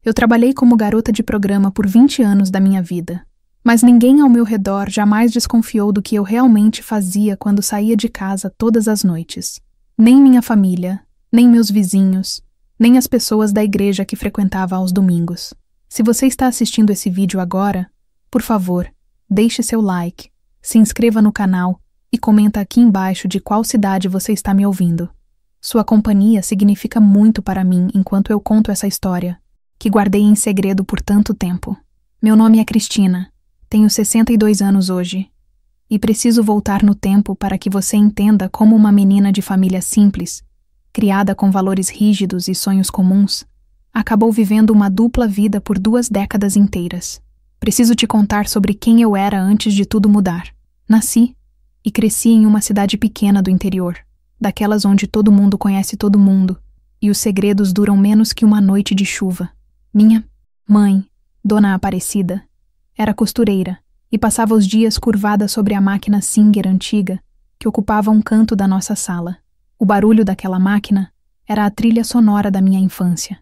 Eu trabalhei como garota de programa por 20 anos da minha vida, mas ninguém ao meu redor jamais desconfiou do que eu realmente fazia quando saía de casa todas as noites. Nem minha família, nem meus vizinhos, nem as pessoas da igreja que frequentava aos domingos. Se você está assistindo esse vídeo agora, por favor, deixe seu like, se inscreva no canal e comenta aqui embaixo de qual cidade você está me ouvindo. Sua companhia significa muito para mim enquanto eu conto essa história, que guardei em segredo por tanto tempo. Meu nome é Cristina, tenho 62 anos hoje, e preciso voltar no tempo para que você entenda como uma menina de família simples, criada com valores rígidos e sonhos comuns, acabou vivendo uma dupla vida por 2 décadas inteiras. Preciso te contar sobre quem eu era antes de tudo mudar. Nasci e cresci em uma cidade pequena do interior, daquelas onde todo mundo conhece todo mundo, e os segredos duram menos que uma noite de chuva. Minha mãe, Dona Aparecida, era costureira e passava os dias curvada sobre a máquina Singer antiga, que ocupava um canto da nossa sala. O barulho daquela máquina era a trilha sonora da minha infância.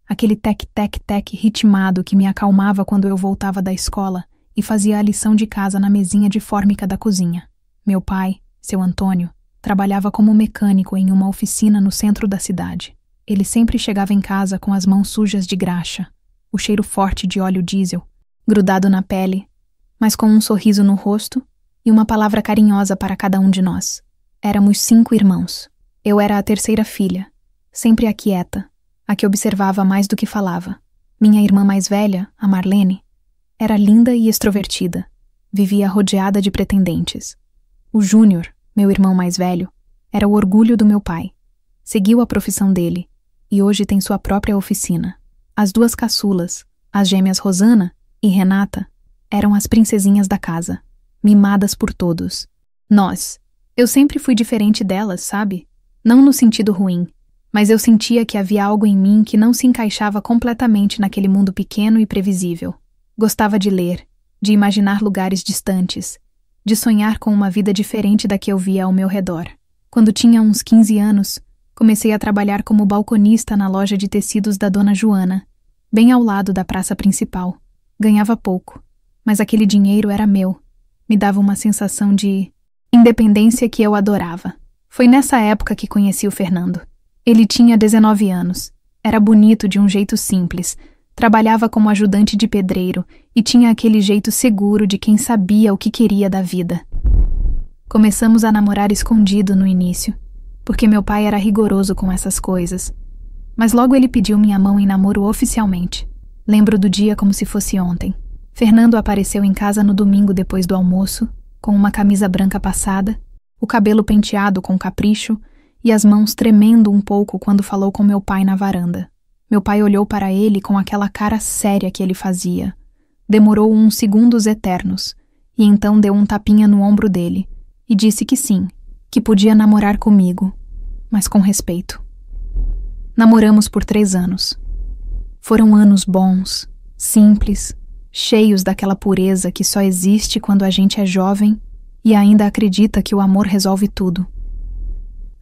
Aquele tec-tec-tec ritmado que me acalmava quando eu voltava da escola e fazia a lição de casa na mesinha de fórmica da cozinha. Meu pai, seu Antônio, trabalhava como mecânico em uma oficina no centro da cidade. Ele sempre chegava em casa com as mãos sujas de graxa, o cheiro forte de óleo diesel, grudado na pele, mas com um sorriso no rosto e uma palavra carinhosa para cada um de nós. Éramos 5 irmãos. Eu era a terceira filha, sempre a quieta, a que observava mais do que falava. Minha irmã mais velha, a Marlene, era linda e extrovertida. Vivia rodeada de pretendentes. O Júnior, meu irmão mais velho, era o orgulho do meu pai. Seguiu a profissão dele e hoje tem sua própria oficina. As 2 caçulas, as gêmeas Rosana e Renata, eram as princesinhas da casa, mimadas por todos. Eu sempre fui diferente delas, sabe? Não no sentido ruim, mas eu sentia que havia algo em mim que não se encaixava completamente naquele mundo pequeno e previsível. Gostava de ler, de imaginar lugares distantes, de sonhar com uma vida diferente da que eu via ao meu redor. Quando tinha uns 15 anos, comecei a trabalhar como balconista na loja de tecidos da Dona Joana, bem ao lado da praça principal. Ganhava pouco, mas aquele dinheiro era meu. Me dava uma sensação de independência que eu adorava. Foi nessa época que conheci o Fernando. Ele tinha 19 anos, era bonito de um jeito simples, trabalhava como ajudante de pedreiro e tinha aquele jeito seguro de quem sabia o que queria da vida. Começamos a namorar escondido no início, porque meu pai era rigoroso com essas coisas. Mas logo ele pediu minha mão em namoro oficialmente. Lembro do dia como se fosse ontem. Fernando apareceu em casa no domingo depois do almoço, com uma camisa branca passada, o cabelo penteado com capricho e as mãos tremendo um pouco quando falou com meu pai na varanda. Meu pai olhou para ele com aquela cara séria que ele fazia. Demorou uns segundos eternos, e então deu um tapinha no ombro dele, e disse que sim, que podia namorar comigo, mas com respeito. Namoramos por 3 anos. Foram anos bons, simples, cheios daquela pureza que só existe quando a gente é jovem e ainda acredita que o amor resolve tudo.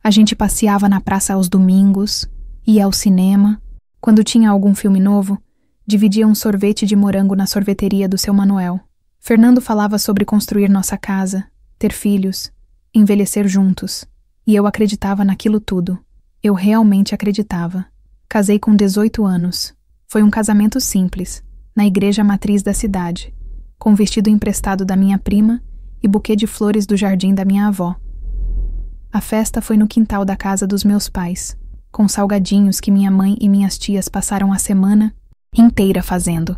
A gente passeava na praça aos domingos, ia ao cinema. Quando tinha algum filme novo, dividia um sorvete de morango na sorveteria do seu Manuel. Fernando falava sobre construir nossa casa, ter filhos, envelhecer juntos. E eu acreditava naquilo tudo. Eu realmente acreditava. Casei com 18 anos. Foi um casamento simples, na igreja matriz da cidade, com vestido emprestado da minha prima e buquê de flores do jardim da minha avó. A festa foi no quintal da casa dos meus pais, com salgadinhos que minha mãe e minhas tias passaram a semana inteira fazendo,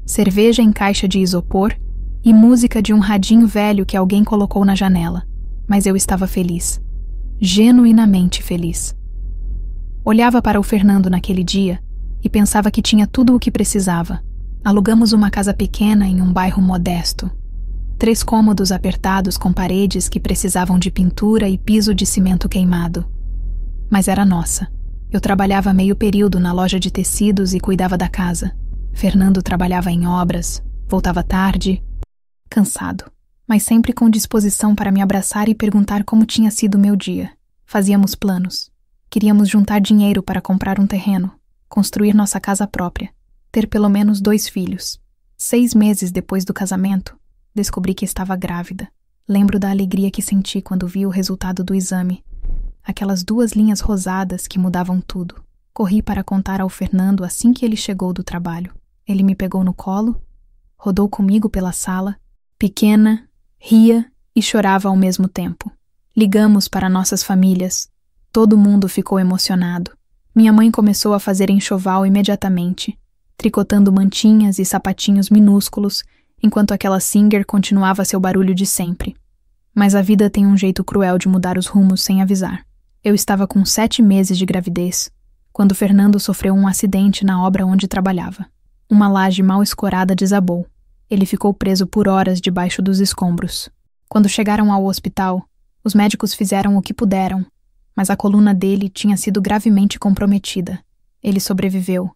cerveja em caixa de isopor e música de um radinho velho que alguém colocou na janela. Mas eu estava feliz, genuinamente feliz. Olhava para o Fernando naquele dia e pensava que tinha tudo o que precisava. Alugamos uma casa pequena em um bairro modesto. 3 cômodos apertados com paredes que precisavam de pintura e piso de cimento queimado. Mas era nossa. Eu trabalhava meio período na loja de tecidos e cuidava da casa. Fernando trabalhava em obras, voltava tarde, cansado, mas sempre com disposição para me abraçar e perguntar como tinha sido o meu dia. Fazíamos planos. Queríamos juntar dinheiro para comprar um terreno, construir nossa casa própria. ter pelo menos 2 filhos. 6 meses depois do casamento, descobri que estava grávida. Lembro da alegria que senti quando vi o resultado do exame. Aquelas 2 linhas rosadas que mudavam tudo. Corri para contar ao Fernando assim que ele chegou do trabalho. Ele me pegou no colo, rodou comigo pela sala, pequena, ria e chorava ao mesmo tempo. Ligamos para nossas famílias. Todo mundo ficou emocionado. Minha mãe começou a fazer enxoval imediatamente, tricotando mantinhas e sapatinhos minúsculos, enquanto aquela Singer continuava seu barulho de sempre. Mas a vida tem um jeito cruel de mudar os rumos sem avisar. Eu estava com 7 meses de gravidez, quando Fernando sofreu um acidente na obra onde trabalhava. Uma laje mal escorada desabou. Ele ficou preso por horas debaixo dos escombros. Quando chegaram ao hospital, os médicos fizeram o que puderam, mas a coluna dele tinha sido gravemente comprometida. Ele sobreviveu,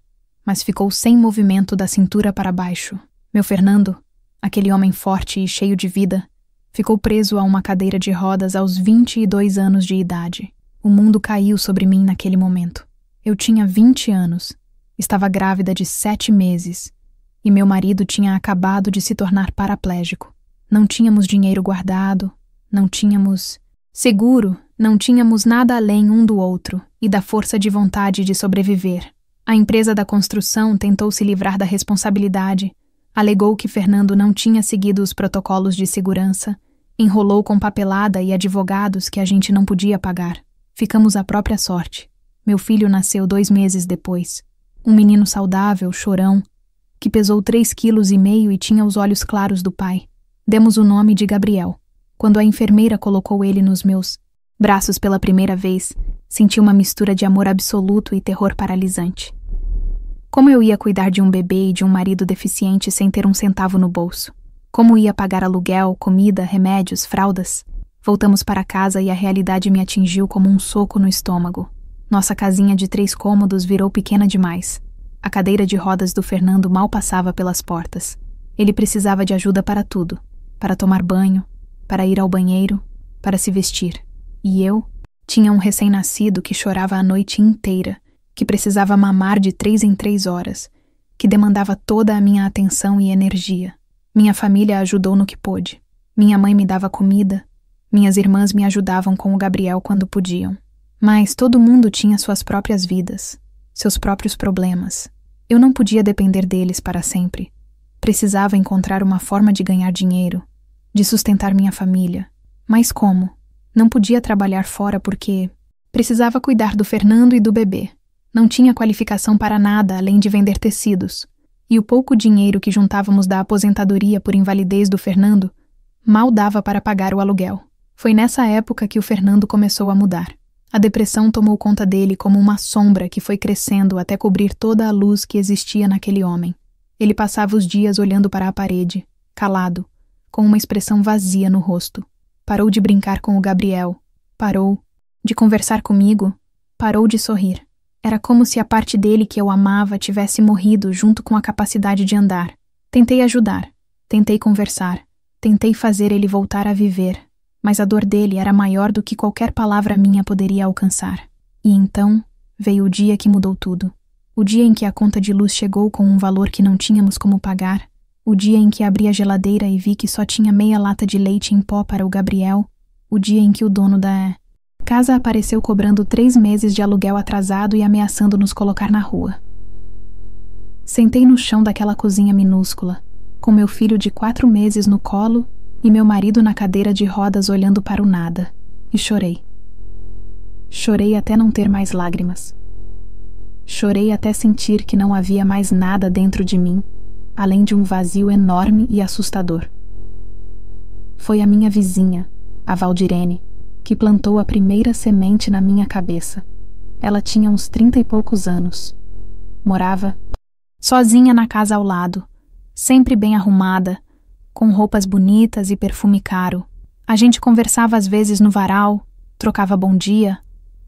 mas ficou sem movimento da cintura para baixo. Meu Fernando, aquele homem forte e cheio de vida, ficou preso a uma cadeira de rodas aos 22 anos de idade. O mundo caiu sobre mim naquele momento. Eu tinha 20 anos, estava grávida de 7 meses, e meu marido tinha acabado de se tornar paraplégico. Não tínhamos dinheiro guardado, não tínhamos seguro, não tínhamos nada além um do outro e da força de vontade de sobreviver. A empresa da construção tentou se livrar da responsabilidade, alegou que Fernando não tinha seguido os protocolos de segurança, enrolou com papelada e advogados que a gente não podia pagar. Ficamos à própria sorte. Meu filho nasceu 2 meses depois. Um menino saudável, chorão, que pesou 3,5 quilos e tinha os olhos claros do pai. Demos o nome de Gabriel. Quando a enfermeira colocou ele nos meus braços pela primeira vez, senti uma mistura de amor absoluto e terror paralisante. Como eu ia cuidar de um bebê e de um marido deficiente sem ter um centavo no bolso? Como ia pagar aluguel, comida, remédios, fraldas? Voltamos para casa e a realidade me atingiu como um soco no estômago. Nossa casinha de 3 cômodos virou pequena demais. A cadeira de rodas do Fernando mal passava pelas portas. Ele precisava de ajuda para tudo. Para tomar banho, para ir ao banheiro, para se vestir. E eu tinha um recém-nascido que chorava a noite inteira, que precisava mamar de 3 em 3 horas, que demandava toda a minha atenção e energia. Minha família ajudou no que pôde. Minha mãe me dava comida, minhas irmãs me ajudavam com o Gabriel quando podiam. Mas todo mundo tinha suas próprias vidas, seus próprios problemas. Eu não podia depender deles para sempre. Precisava encontrar uma forma de ganhar dinheiro, de sustentar minha família. Mas como? Não podia trabalhar fora porque precisava cuidar do Fernando e do bebê. Não tinha qualificação para nada além de vender tecidos. E o pouco dinheiro que juntávamos da aposentadoria por invalidez do Fernando mal dava para pagar o aluguel. Foi nessa época que o Fernando começou a mudar. A depressão tomou conta dele como uma sombra que foi crescendo até cobrir toda a luz que existia naquele homem. Ele passava os dias olhando para a parede, calado, com uma expressão vazia no rosto. Parou de brincar com o Gabriel, parou de conversar comigo, parou de sorrir. Era como se a parte dele que eu amava tivesse morrido junto com a capacidade de andar. Tentei ajudar, tentei conversar, tentei fazer ele voltar a viver, mas a dor dele era maior do que qualquer palavra minha poderia alcançar. E então veio o dia que mudou tudo. O dia em que a conta de luz chegou com um valor que não tínhamos como pagar. O dia em que abri a geladeira e vi que só tinha meia lata de leite em pó para o Gabriel. O dia em que o dono da casa apareceu cobrando 3 meses de aluguel atrasado e ameaçando nos colocar na rua. Sentei no chão daquela cozinha minúscula, com meu filho de 4 meses no colo e meu marido na cadeira de rodas olhando para o nada, e chorei. Chorei até não ter mais lágrimas. Chorei até sentir que não havia mais nada dentro de mim, além de um vazio enorme e assustador. Foi a minha vizinha, a Valdirene, que plantou a primeira semente na minha cabeça. Ela tinha uns 30 e poucos anos. Morava sozinha na casa ao lado, sempre bem arrumada, com roupas bonitas e perfume caro. A gente conversava às vezes no varal, trocava bom dia,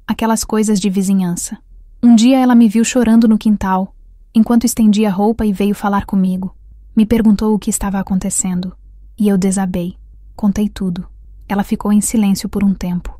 aquelas coisas de vizinhança. Um dia ela me viu chorando no quintal, enquanto estendia a roupa e veio falar comigo. Me perguntou o que estava acontecendo. E eu desabei. Contei tudo. Ela ficou em silêncio por um tempo,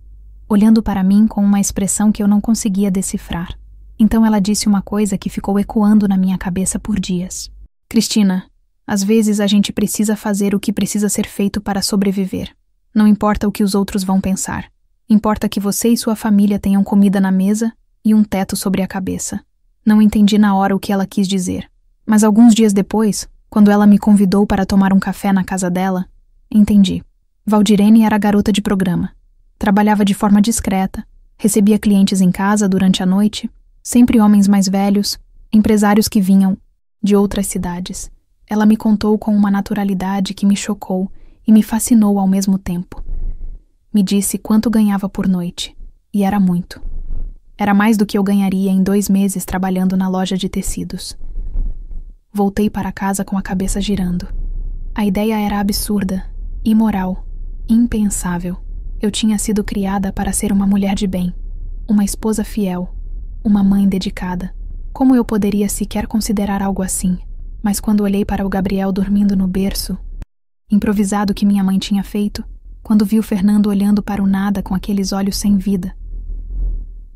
olhando para mim com uma expressão que eu não conseguia decifrar. Então ela disse uma coisa que ficou ecoando na minha cabeça por dias. Cristina, às vezes a gente precisa fazer o que precisa ser feito para sobreviver. Não importa o que os outros vão pensar. Importa que você e sua família tenham comida na mesa e um teto sobre a cabeça. Não entendi na hora o que ela quis dizer. Mas alguns dias depois, quando ela me convidou para tomar um café na casa dela, entendi. Valdirene era garota de programa. Trabalhava de forma discreta, recebia clientes em casa durante a noite, sempre homens mais velhos, empresários que vinham de outras cidades. Ela me contou com uma naturalidade que me chocou e me fascinou ao mesmo tempo. Me disse quanto ganhava por noite, e era muito. Era mais do que eu ganharia em 2 meses trabalhando na loja de tecidos. Voltei para casa com a cabeça girando. A ideia era absurda, imoral, impensável. Eu tinha sido criada para ser uma mulher de bem, uma esposa fiel, uma mãe dedicada. Como eu poderia sequer considerar algo assim? Mas quando olhei para o Gabriel dormindo no berço, improvisado que minha mãe tinha feito, quando vi o Fernando olhando para o nada com aqueles olhos sem vida,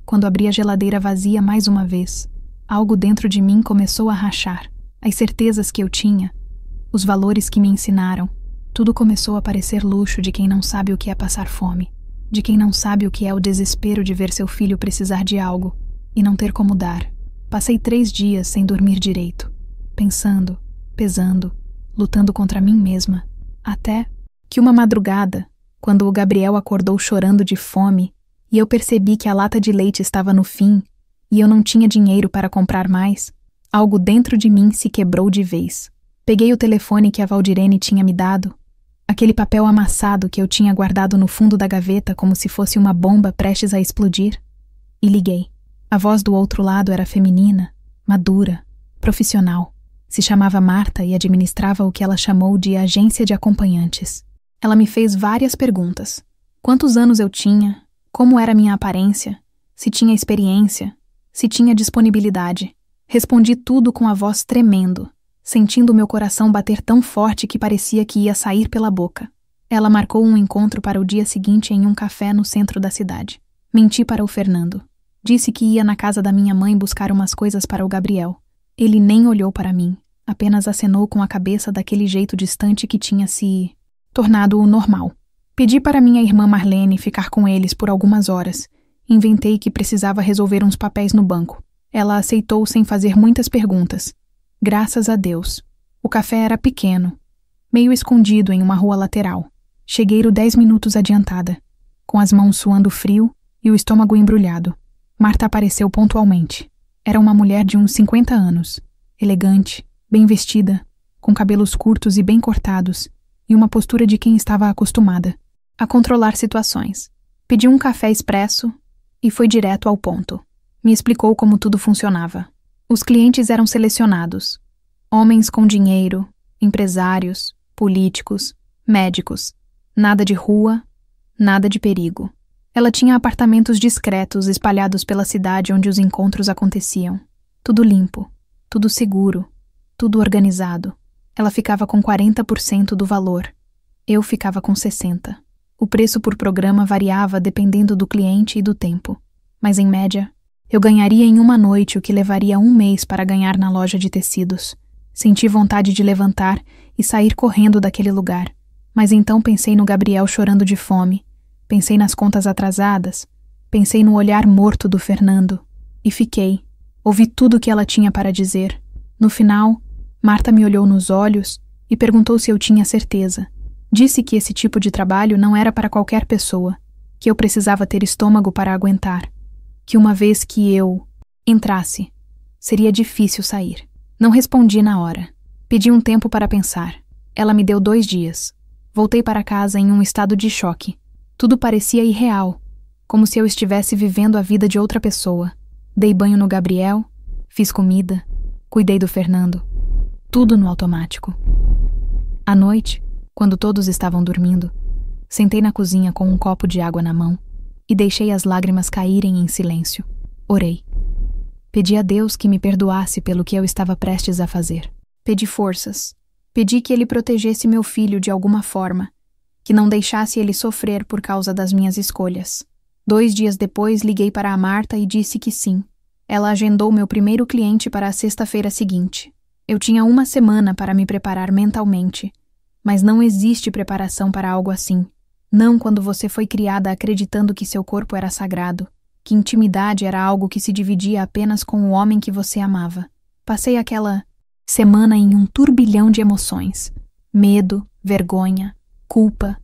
quando abri a geladeira vazia mais uma vez, algo dentro de mim começou a rachar. As certezas que eu tinha, os valores que me ensinaram, tudo começou a parecer luxo de quem não sabe o que é passar fome, de quem não sabe o que é o desespero de ver seu filho precisar de algo e não ter como dar. Passei 3 dias sem dormir direito, pensando, pesando, lutando contra mim mesma, até que uma madrugada, quando o Gabriel acordou chorando de fome e eu percebi que a lata de leite estava no fim e eu não tinha dinheiro para comprar mais, algo dentro de mim se quebrou de vez. Peguei o telefone que a Valdirene tinha me dado, aquele papel amassado que eu tinha guardado no fundo da gaveta como se fosse uma bomba prestes a explodir, e liguei. A voz do outro lado era feminina, madura, profissional. Se chamava Marta e administrava o que ela chamou de agência de acompanhantes. Ela me fez várias perguntas. Quantos anos eu tinha? Como era minha aparência? Se tinha experiência? Se tinha disponibilidade? Respondi tudo com a voz tremendo, sentindo meu coração bater tão forte que parecia que ia sair pela boca. Ela marcou um encontro para o dia seguinte em um café no centro da cidade. Menti para o Fernando. Disse que ia na casa da minha mãe buscar umas coisas para o Gabriel. Ele nem olhou para mim, apenas acenou com a cabeça daquele jeito distante que tinha se tornado o normal. Pedi para minha irmã Marlene ficar com eles por algumas horas. Inventei que precisava resolver uns papéis no banco. Ela aceitou sem fazer muitas perguntas. Graças a Deus. O café era pequeno, meio escondido em uma rua lateral. Cheguei 10 minutos adiantada, com as mãos suando frio e o estômago embrulhado. Marta apareceu pontualmente. Era uma mulher de uns 50 anos, elegante, bem vestida, com cabelos curtos e bem cortados, e uma postura de quem estava acostumada a controlar situações. Pedi um café expresso e foi direto ao ponto. Me explicou como tudo funcionava. Os clientes eram selecionados. Homens com dinheiro, empresários, políticos, médicos. Nada de rua, nada de perigo. Ela tinha apartamentos discretos espalhados pela cidade onde os encontros aconteciam. Tudo limpo, tudo seguro, tudo organizado. Ela ficava com 40% do valor. Eu ficava com 60%. O preço por programa variava dependendo do cliente e do tempo. Mas, em média, eu ganharia em uma noite o que levaria 1 mês para ganhar na loja de tecidos. Senti vontade de levantar e sair correndo daquele lugar. Mas então pensei no Gabriel chorando de fome. Pensei nas contas atrasadas. Pensei no olhar morto do Fernando. E fiquei. Ouvi tudo o que ela tinha para dizer. No final, Marta me olhou nos olhos e perguntou se eu tinha certeza. Disse que esse tipo de trabalho não era para qualquer pessoa, que eu precisava ter estômago para aguentar, que uma vez que eu entrasse, seria difícil sair. Não respondi na hora. Pedi um tempo para pensar. Ela me deu 2 dias. Voltei para casa em um estado de choque. Tudo parecia irreal, como se eu estivesse vivendo a vida de outra pessoa. Dei banho no Gabriel, fiz comida, cuidei do Fernando. Tudo no automático. À noite, quando todos estavam dormindo, sentei na cozinha com um copo de água na mão e deixei as lágrimas caírem em silêncio. Orei. Pedi a Deus que me perdoasse pelo que eu estava prestes a fazer. Pedi forças. Pedi que Ele protegesse meu filho de alguma forma, que não deixasse ele sofrer por causa das minhas escolhas. 2 dias depois liguei para a Marta e disse que sim. Ela agendou meu primeiro cliente para a sexta-feira seguinte. Eu tinha uma semana para me preparar mentalmente, mas não existe preparação para algo assim. Não quando você foi criada acreditando que seu corpo era sagrado, que intimidade era algo que se dividia apenas com o homem que você amava. Passei aquela semana em um turbilhão de emoções. Medo, vergonha, culpa,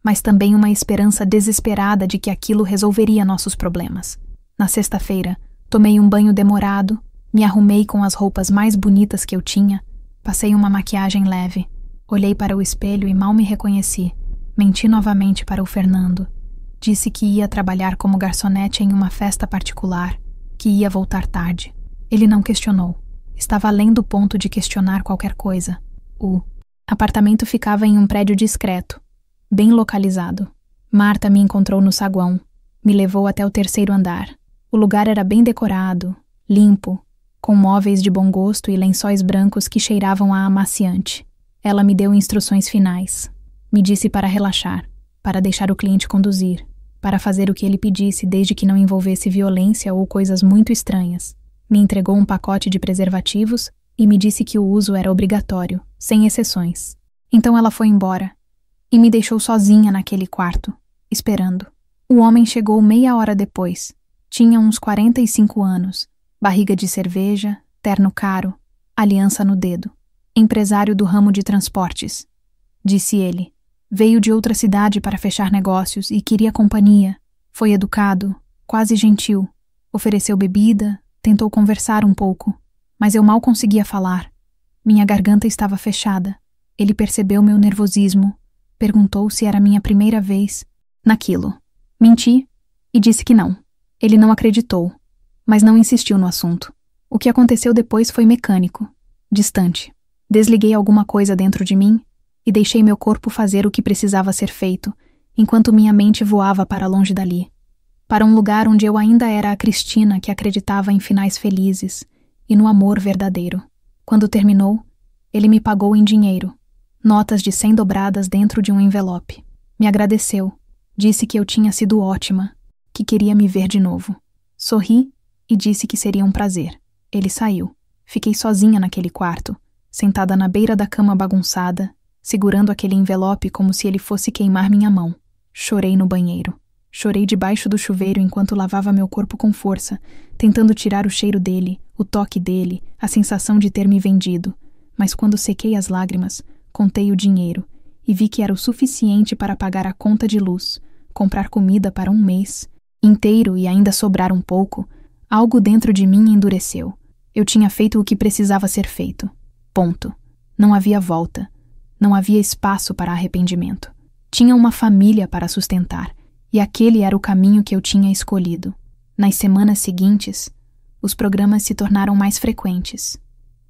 mas também uma esperança desesperada de que aquilo resolveria nossos problemas. Na sexta-feira, tomei um banho demorado, me arrumei com as roupas mais bonitas que eu tinha, passei uma maquiagem leve, olhei para o espelho e mal me reconheci. Menti novamente para o Fernando. Disse que ia trabalhar como garçonete em uma festa particular, que ia voltar tarde. Ele não questionou. Estava além do ponto de questionar qualquer coisa. O apartamento ficava em um prédio discreto, bem localizado. Marta me encontrou no saguão. Me levou até o terceiro andar. O lugar era bem decorado, limpo, com móveis de bom gosto e lençóis brancos que cheiravam a amaciante. Ela me deu instruções finais. Me disse para relaxar, para deixar o cliente conduzir, para fazer o que ele pedisse desde que não envolvesse violência ou coisas muito estranhas. Me entregou um pacote de preservativos e me disse que o uso era obrigatório, sem exceções. Então ela foi embora e me deixou sozinha naquele quarto, esperando. O homem chegou meia hora depois. Tinha uns 45 anos, barriga de cerveja, terno caro, aliança no dedo. Empresário do ramo de transportes, disse ele. Veio de outra cidade para fechar negócios e queria companhia. Foi educado, quase gentil. Ofereceu bebida, tentou conversar um pouco, mas eu mal conseguia falar. Minha garganta estava fechada. Ele percebeu meu nervosismo, perguntou se era minha primeira vez naquilo. Menti e disse que não. Ele não acreditou, mas não insistiu no assunto. O que aconteceu depois foi mecânico, distante. Desliguei alguma coisa dentro de mim e deixei meu corpo fazer o que precisava ser feito, enquanto minha mente voava para longe dali. Para um lugar onde eu ainda era a Cristina que acreditava em finais felizes e no amor verdadeiro. Quando terminou, ele me pagou em dinheiro, notas de 100 dobradas dentro de um envelope. Me agradeceu, disse que eu tinha sido ótima, que queria me ver de novo. Sorri e disse que seria um prazer. Ele saiu. Fiquei sozinha naquele quarto, sentada na beira da cama bagunçada, segurando aquele envelope como se ele fosse queimar minha mão. Chorei no banheiro. Chorei debaixo do chuveiro enquanto lavava meu corpo com força, tentando tirar o cheiro dele, o toque dele, a sensação de ter me vendido. Mas quando sequei as lágrimas, contei o dinheiro e vi que era o suficiente para pagar a conta de luz, comprar comida para um mês inteiro e ainda sobrar um pouco. Algo dentro de mim endureceu. Eu tinha feito o que precisava ser feito. Ponto. Não havia volta. Não havia espaço para arrependimento. Tinha uma família para sustentar, e aquele era o caminho que eu tinha escolhido. Nas semanas seguintes, os programas se tornaram mais frequentes.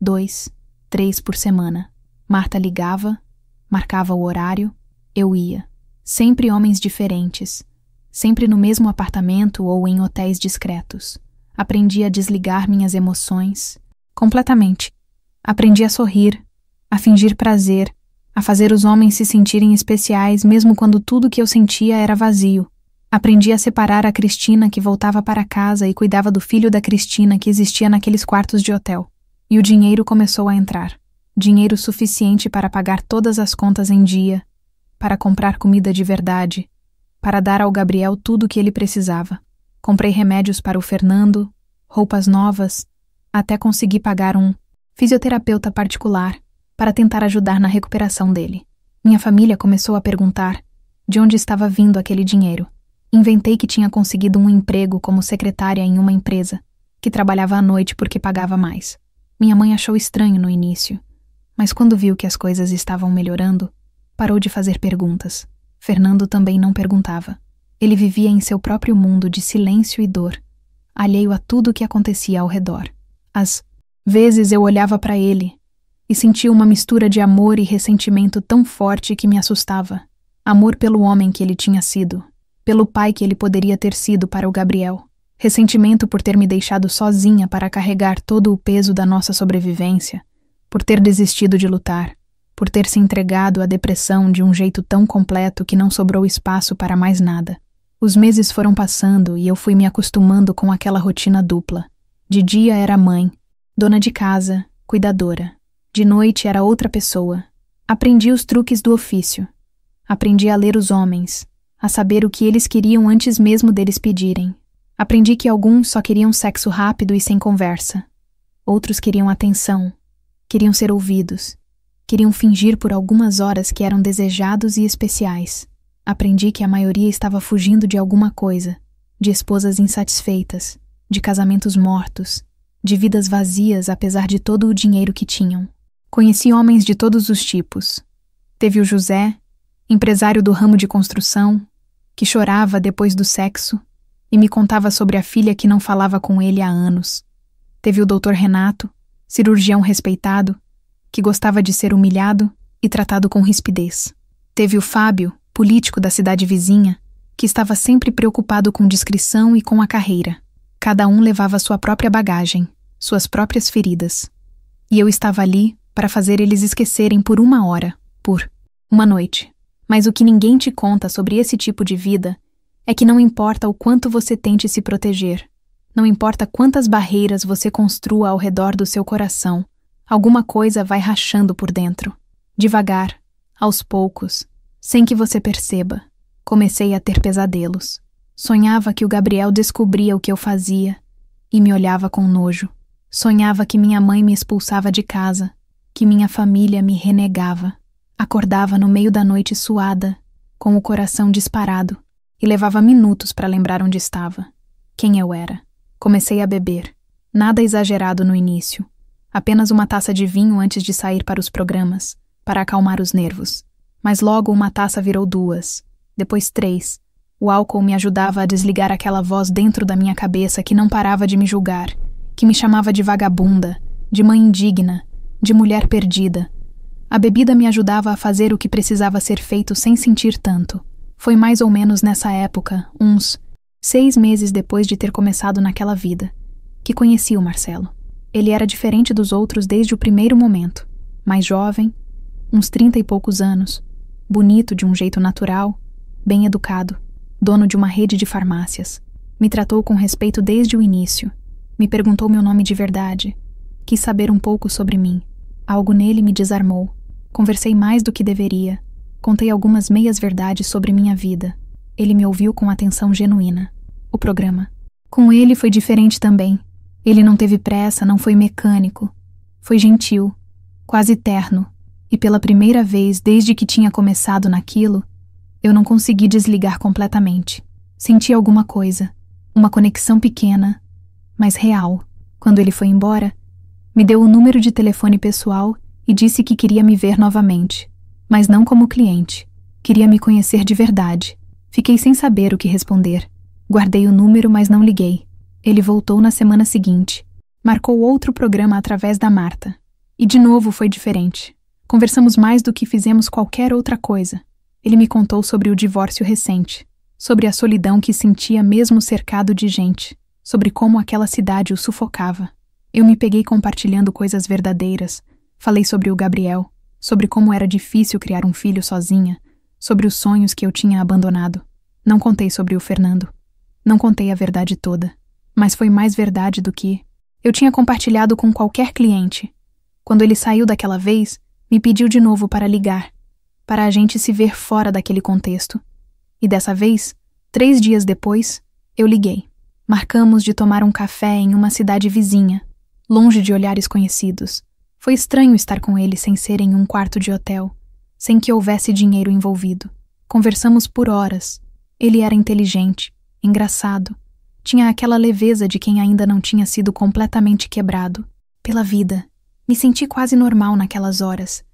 2, 3 por semana. Marta ligava, marcava o horário, eu ia. Sempre homens diferentes. Sempre no mesmo apartamento ou em hotéis discretos. Aprendi a desligar minhas emoções completamente. Aprendi a sorrir, a fingir prazer, a fazer os homens se sentirem especiais mesmo quando tudo que eu sentia era vazio. Aprendi a separar a Cristina que voltava para casa e cuidava do filho da Cristina que existia naqueles quartos de hotel. E o dinheiro começou a entrar. Dinheiro suficiente para pagar todas as contas em dia, para comprar comida de verdade, para dar ao Gabriel tudo o que ele precisava. Comprei remédios para o Fernando, roupas novas, até consegui pagar um fisioterapeuta particular para tentar ajudar na recuperação dele. Minha família começou a perguntar de onde estava vindo aquele dinheiro. Inventei que tinha conseguido um emprego como secretária em uma empresa, que trabalhava à noite porque pagava mais. Minha mãe achou estranho no início, mas quando viu que as coisas estavam melhorando, parou de fazer perguntas. Fernando também não perguntava. Ele vivia em seu próprio mundo de silêncio e dor, alheio a tudo o que acontecia ao redor. Às vezes eu olhava para ele e sentia uma mistura de amor e ressentimento tão forte que me assustava. Amor pelo homem que ele tinha sido, pelo pai que ele poderia ter sido para o Gabriel. Ressentimento por ter me deixado sozinha para carregar todo o peso da nossa sobrevivência, por ter desistido de lutar, por ter se entregado à depressão de um jeito tão completo que não sobrou espaço para mais nada. Os meses foram passando e eu fui me acostumando com aquela rotina dupla. De dia era mãe, dona de casa, cuidadora. De noite era outra pessoa. Aprendi os truques do ofício. Aprendi a ler os homens, a saber o que eles queriam antes mesmo deles pedirem. Aprendi que alguns só queriam sexo rápido e sem conversa. Outros queriam atenção, queriam ser ouvidos, queriam fingir por algumas horas que eram desejados e especiais. Aprendi que a maioria estava fugindo de alguma coisa, de esposas insatisfeitas, de casamentos mortos, de vidas vazias apesar de todo o dinheiro que tinham. Conheci homens de todos os tipos. Teve o José, empresário do ramo de construção, que chorava depois do sexo e me contava sobre a filha que não falava com ele há anos. Teve o Dr. Renato, cirurgião respeitado, que gostava de ser humilhado e tratado com rispidez. Teve o Fábio, político da cidade vizinha, que estava sempre preocupado com discrição e com a carreira. Cada um levava sua própria bagagem, suas próprias feridas. E eu estava ali para fazer eles esquecerem por uma hora, por uma noite. Mas o que ninguém te conta sobre esse tipo de vida é que não importa o quanto você tente se proteger, não importa quantas barreiras você construa ao redor do seu coração, alguma coisa vai rachando por dentro. Devagar, aos poucos, sem que você perceba, comecei a ter pesadelos. Sonhava que o Gabriel descobria o que eu fazia e me olhava com nojo. Sonhava que minha mãe me expulsava de casa, que minha família me renegava. Acordava no meio da noite suada, com o coração disparado, e levava minutos para lembrar onde estava, quem eu era. Comecei a beber. Nada exagerado no início. Apenas uma taça de vinho antes de sair para os programas, para acalmar os nervos. Mas logo uma taça virou 2, depois 3. O álcool me ajudava a desligar aquela voz dentro da minha cabeça que não parava de me julgar, que me chamava de vagabunda, de mãe indigna, de mulher perdida. A bebida me ajudava a fazer o que precisava ser feito sem sentir tanto. Foi mais ou menos nessa época, uns 6 meses depois de ter começado naquela vida, que conheci o Marcelo. Ele era diferente dos outros desde o primeiro momento. Mais jovem, uns 30 e poucos anos, bonito de um jeito natural, bem educado, dono de uma rede de farmácias. Me tratou com respeito desde o início. Me perguntou meu nome de verdade. Quis saber um pouco sobre mim. Algo nele me desarmou. Conversei mais do que deveria. Contei algumas meias-verdades sobre minha vida. Ele me ouviu com atenção genuína. O programa. Com ele foi diferente também. Ele não teve pressa, não foi mecânico. Foi gentil, quase terno. E pela primeira vez desde que tinha começado naquilo, eu não consegui desligar completamente. Senti alguma coisa. Uma conexão pequena, mas real. Quando ele foi embora, me deu o número de telefone pessoal e disse que queria me ver novamente, mas não como cliente. Queria me conhecer de verdade. Fiquei sem saber o que responder. Guardei o número, mas não liguei. Ele voltou na semana seguinte. Marcou outro programa através da Marta. E de novo foi diferente. Conversamos mais do que fizemos qualquer outra coisa. Ele me contou sobre o divórcio recente, sobre a solidão que sentia mesmo cercado de gente, sobre como aquela cidade o sufocava. Eu me peguei compartilhando coisas verdadeiras. Falei sobre o Gabriel, sobre como era difícil criar um filho sozinha, sobre os sonhos que eu tinha abandonado. Não contei sobre o Fernando. Não contei a verdade toda, mas foi mais verdade do que eu tinha compartilhado com qualquer cliente. Quando ele saiu daquela vez, me pediu de novo para ligar, para a gente se ver fora daquele contexto. E dessa vez, 3 dias depois, eu liguei. Marcamos de tomar um café em uma cidade vizinha, longe de olhares conhecidos. Foi estranho estar com ele sem ser em um quarto de hotel, sem que houvesse dinheiro envolvido. Conversamos por horas. Ele era inteligente, engraçado. Tinha aquela leveza de quem ainda não tinha sido completamente quebrado pela vida. Me senti quase normal naquelas horas,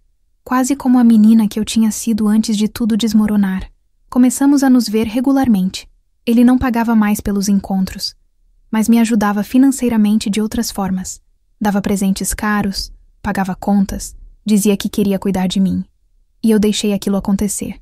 quase como a menina que eu tinha sido antes de tudo desmoronar. Começamos a nos ver regularmente. Ele não pagava mais pelos encontros, mas me ajudava financeiramente de outras formas. Dava presentes caros, pagava contas, dizia que queria cuidar de mim. E eu deixei aquilo acontecer.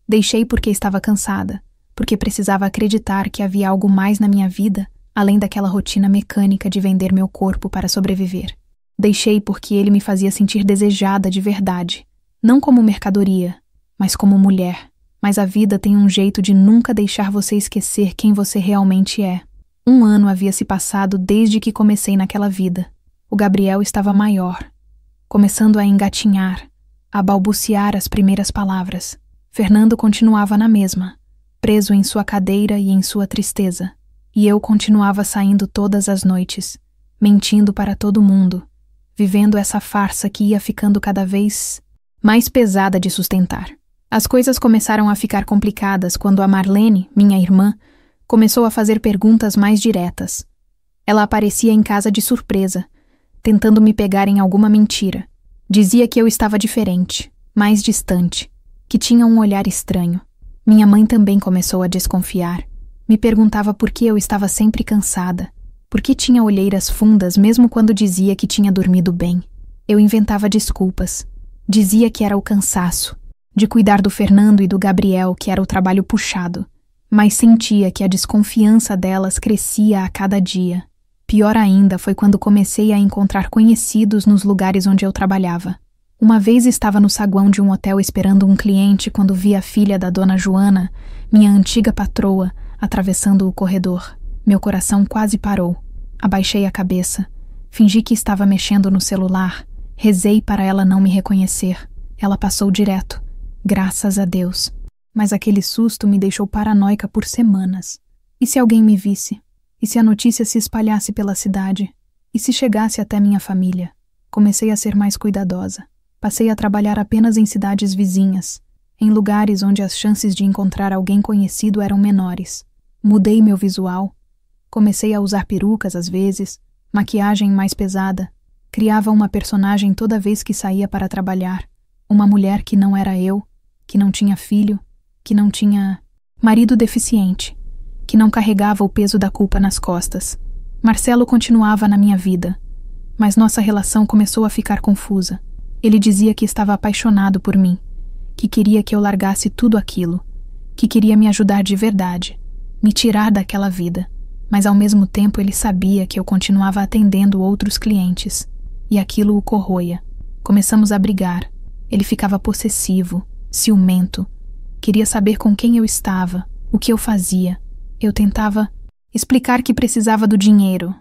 Deixei porque estava cansada, porque precisava acreditar que havia algo mais na minha vida, além daquela rotina mecânica de vender meu corpo para sobreviver. Deixei porque ele me fazia sentir desejada de verdade, não como mercadoria, mas como mulher. Mas a vida tem um jeito de nunca deixar você esquecer quem você realmente é. Um ano havia se passado desde que comecei naquela vida. O Gabriel estava maior, começando a engatinhar, a balbuciar as primeiras palavras. Fernando continuava na mesma, preso em sua cadeira e em sua tristeza. E eu continuava saindo todas as noites, mentindo para todo mundo, vivendo essa farsa que ia ficando cada vez mais pesada de sustentar. As coisas começaram a ficar complicadas quando a Marlene, minha irmã, começou a fazer perguntas mais diretas. Ela aparecia em casa de surpresa, tentando me pegar em alguma mentira. Dizia que eu estava diferente, mais distante, que tinha um olhar estranho. Minha mãe também começou a desconfiar. Me perguntava por que eu estava sempre cansada, por que tinha olheiras fundas mesmo quando dizia que tinha dormido bem. Eu inventava desculpas. Dizia que era o cansaço, de cuidar do Fernando e do Gabriel, que era o trabalho puxado. Mas sentia que a desconfiança delas crescia a cada dia. Pior ainda foi quando comecei a encontrar conhecidos nos lugares onde eu trabalhava. Uma vez estava no saguão de um hotel esperando um cliente quando vi a filha da dona Joana, minha antiga patroa, atravessando o corredor. Meu coração quase parou. Abaixei a cabeça. Fingi que estava mexendo no celular. Rezei para ela não me reconhecer. Ela passou direto. Graças a Deus. Mas aquele susto me deixou paranoica por semanas. E se alguém me visse? E se a notícia se espalhasse pela cidade? E se chegasse até minha família? Comecei a ser mais cuidadosa. Passei a trabalhar apenas em cidades vizinhas, em lugares onde as chances de encontrar alguém conhecido eram menores. Mudei meu visual. Comecei a usar perucas às vezes, maquiagem mais pesada. Criava uma personagem toda vez que saía para trabalhar. Uma mulher que não era eu, que não tinha filho, que não tinha marido deficiente, que não carregava o peso da culpa nas costas. Marcelo continuava na minha vida, mas nossa relação começou a ficar confusa. Ele dizia que estava apaixonado por mim, que queria que eu largasse tudo aquilo, que queria me ajudar de verdade, me tirar daquela vida, mas ao mesmo tempo ele sabia que eu continuava atendendo outros clientes, e aquilo o corroía. Começamos a brigar. Ele ficava possessivo, ciumento, queria saber com quem eu estava, o que eu fazia. Eu tentava explicar que precisava do dinheiro,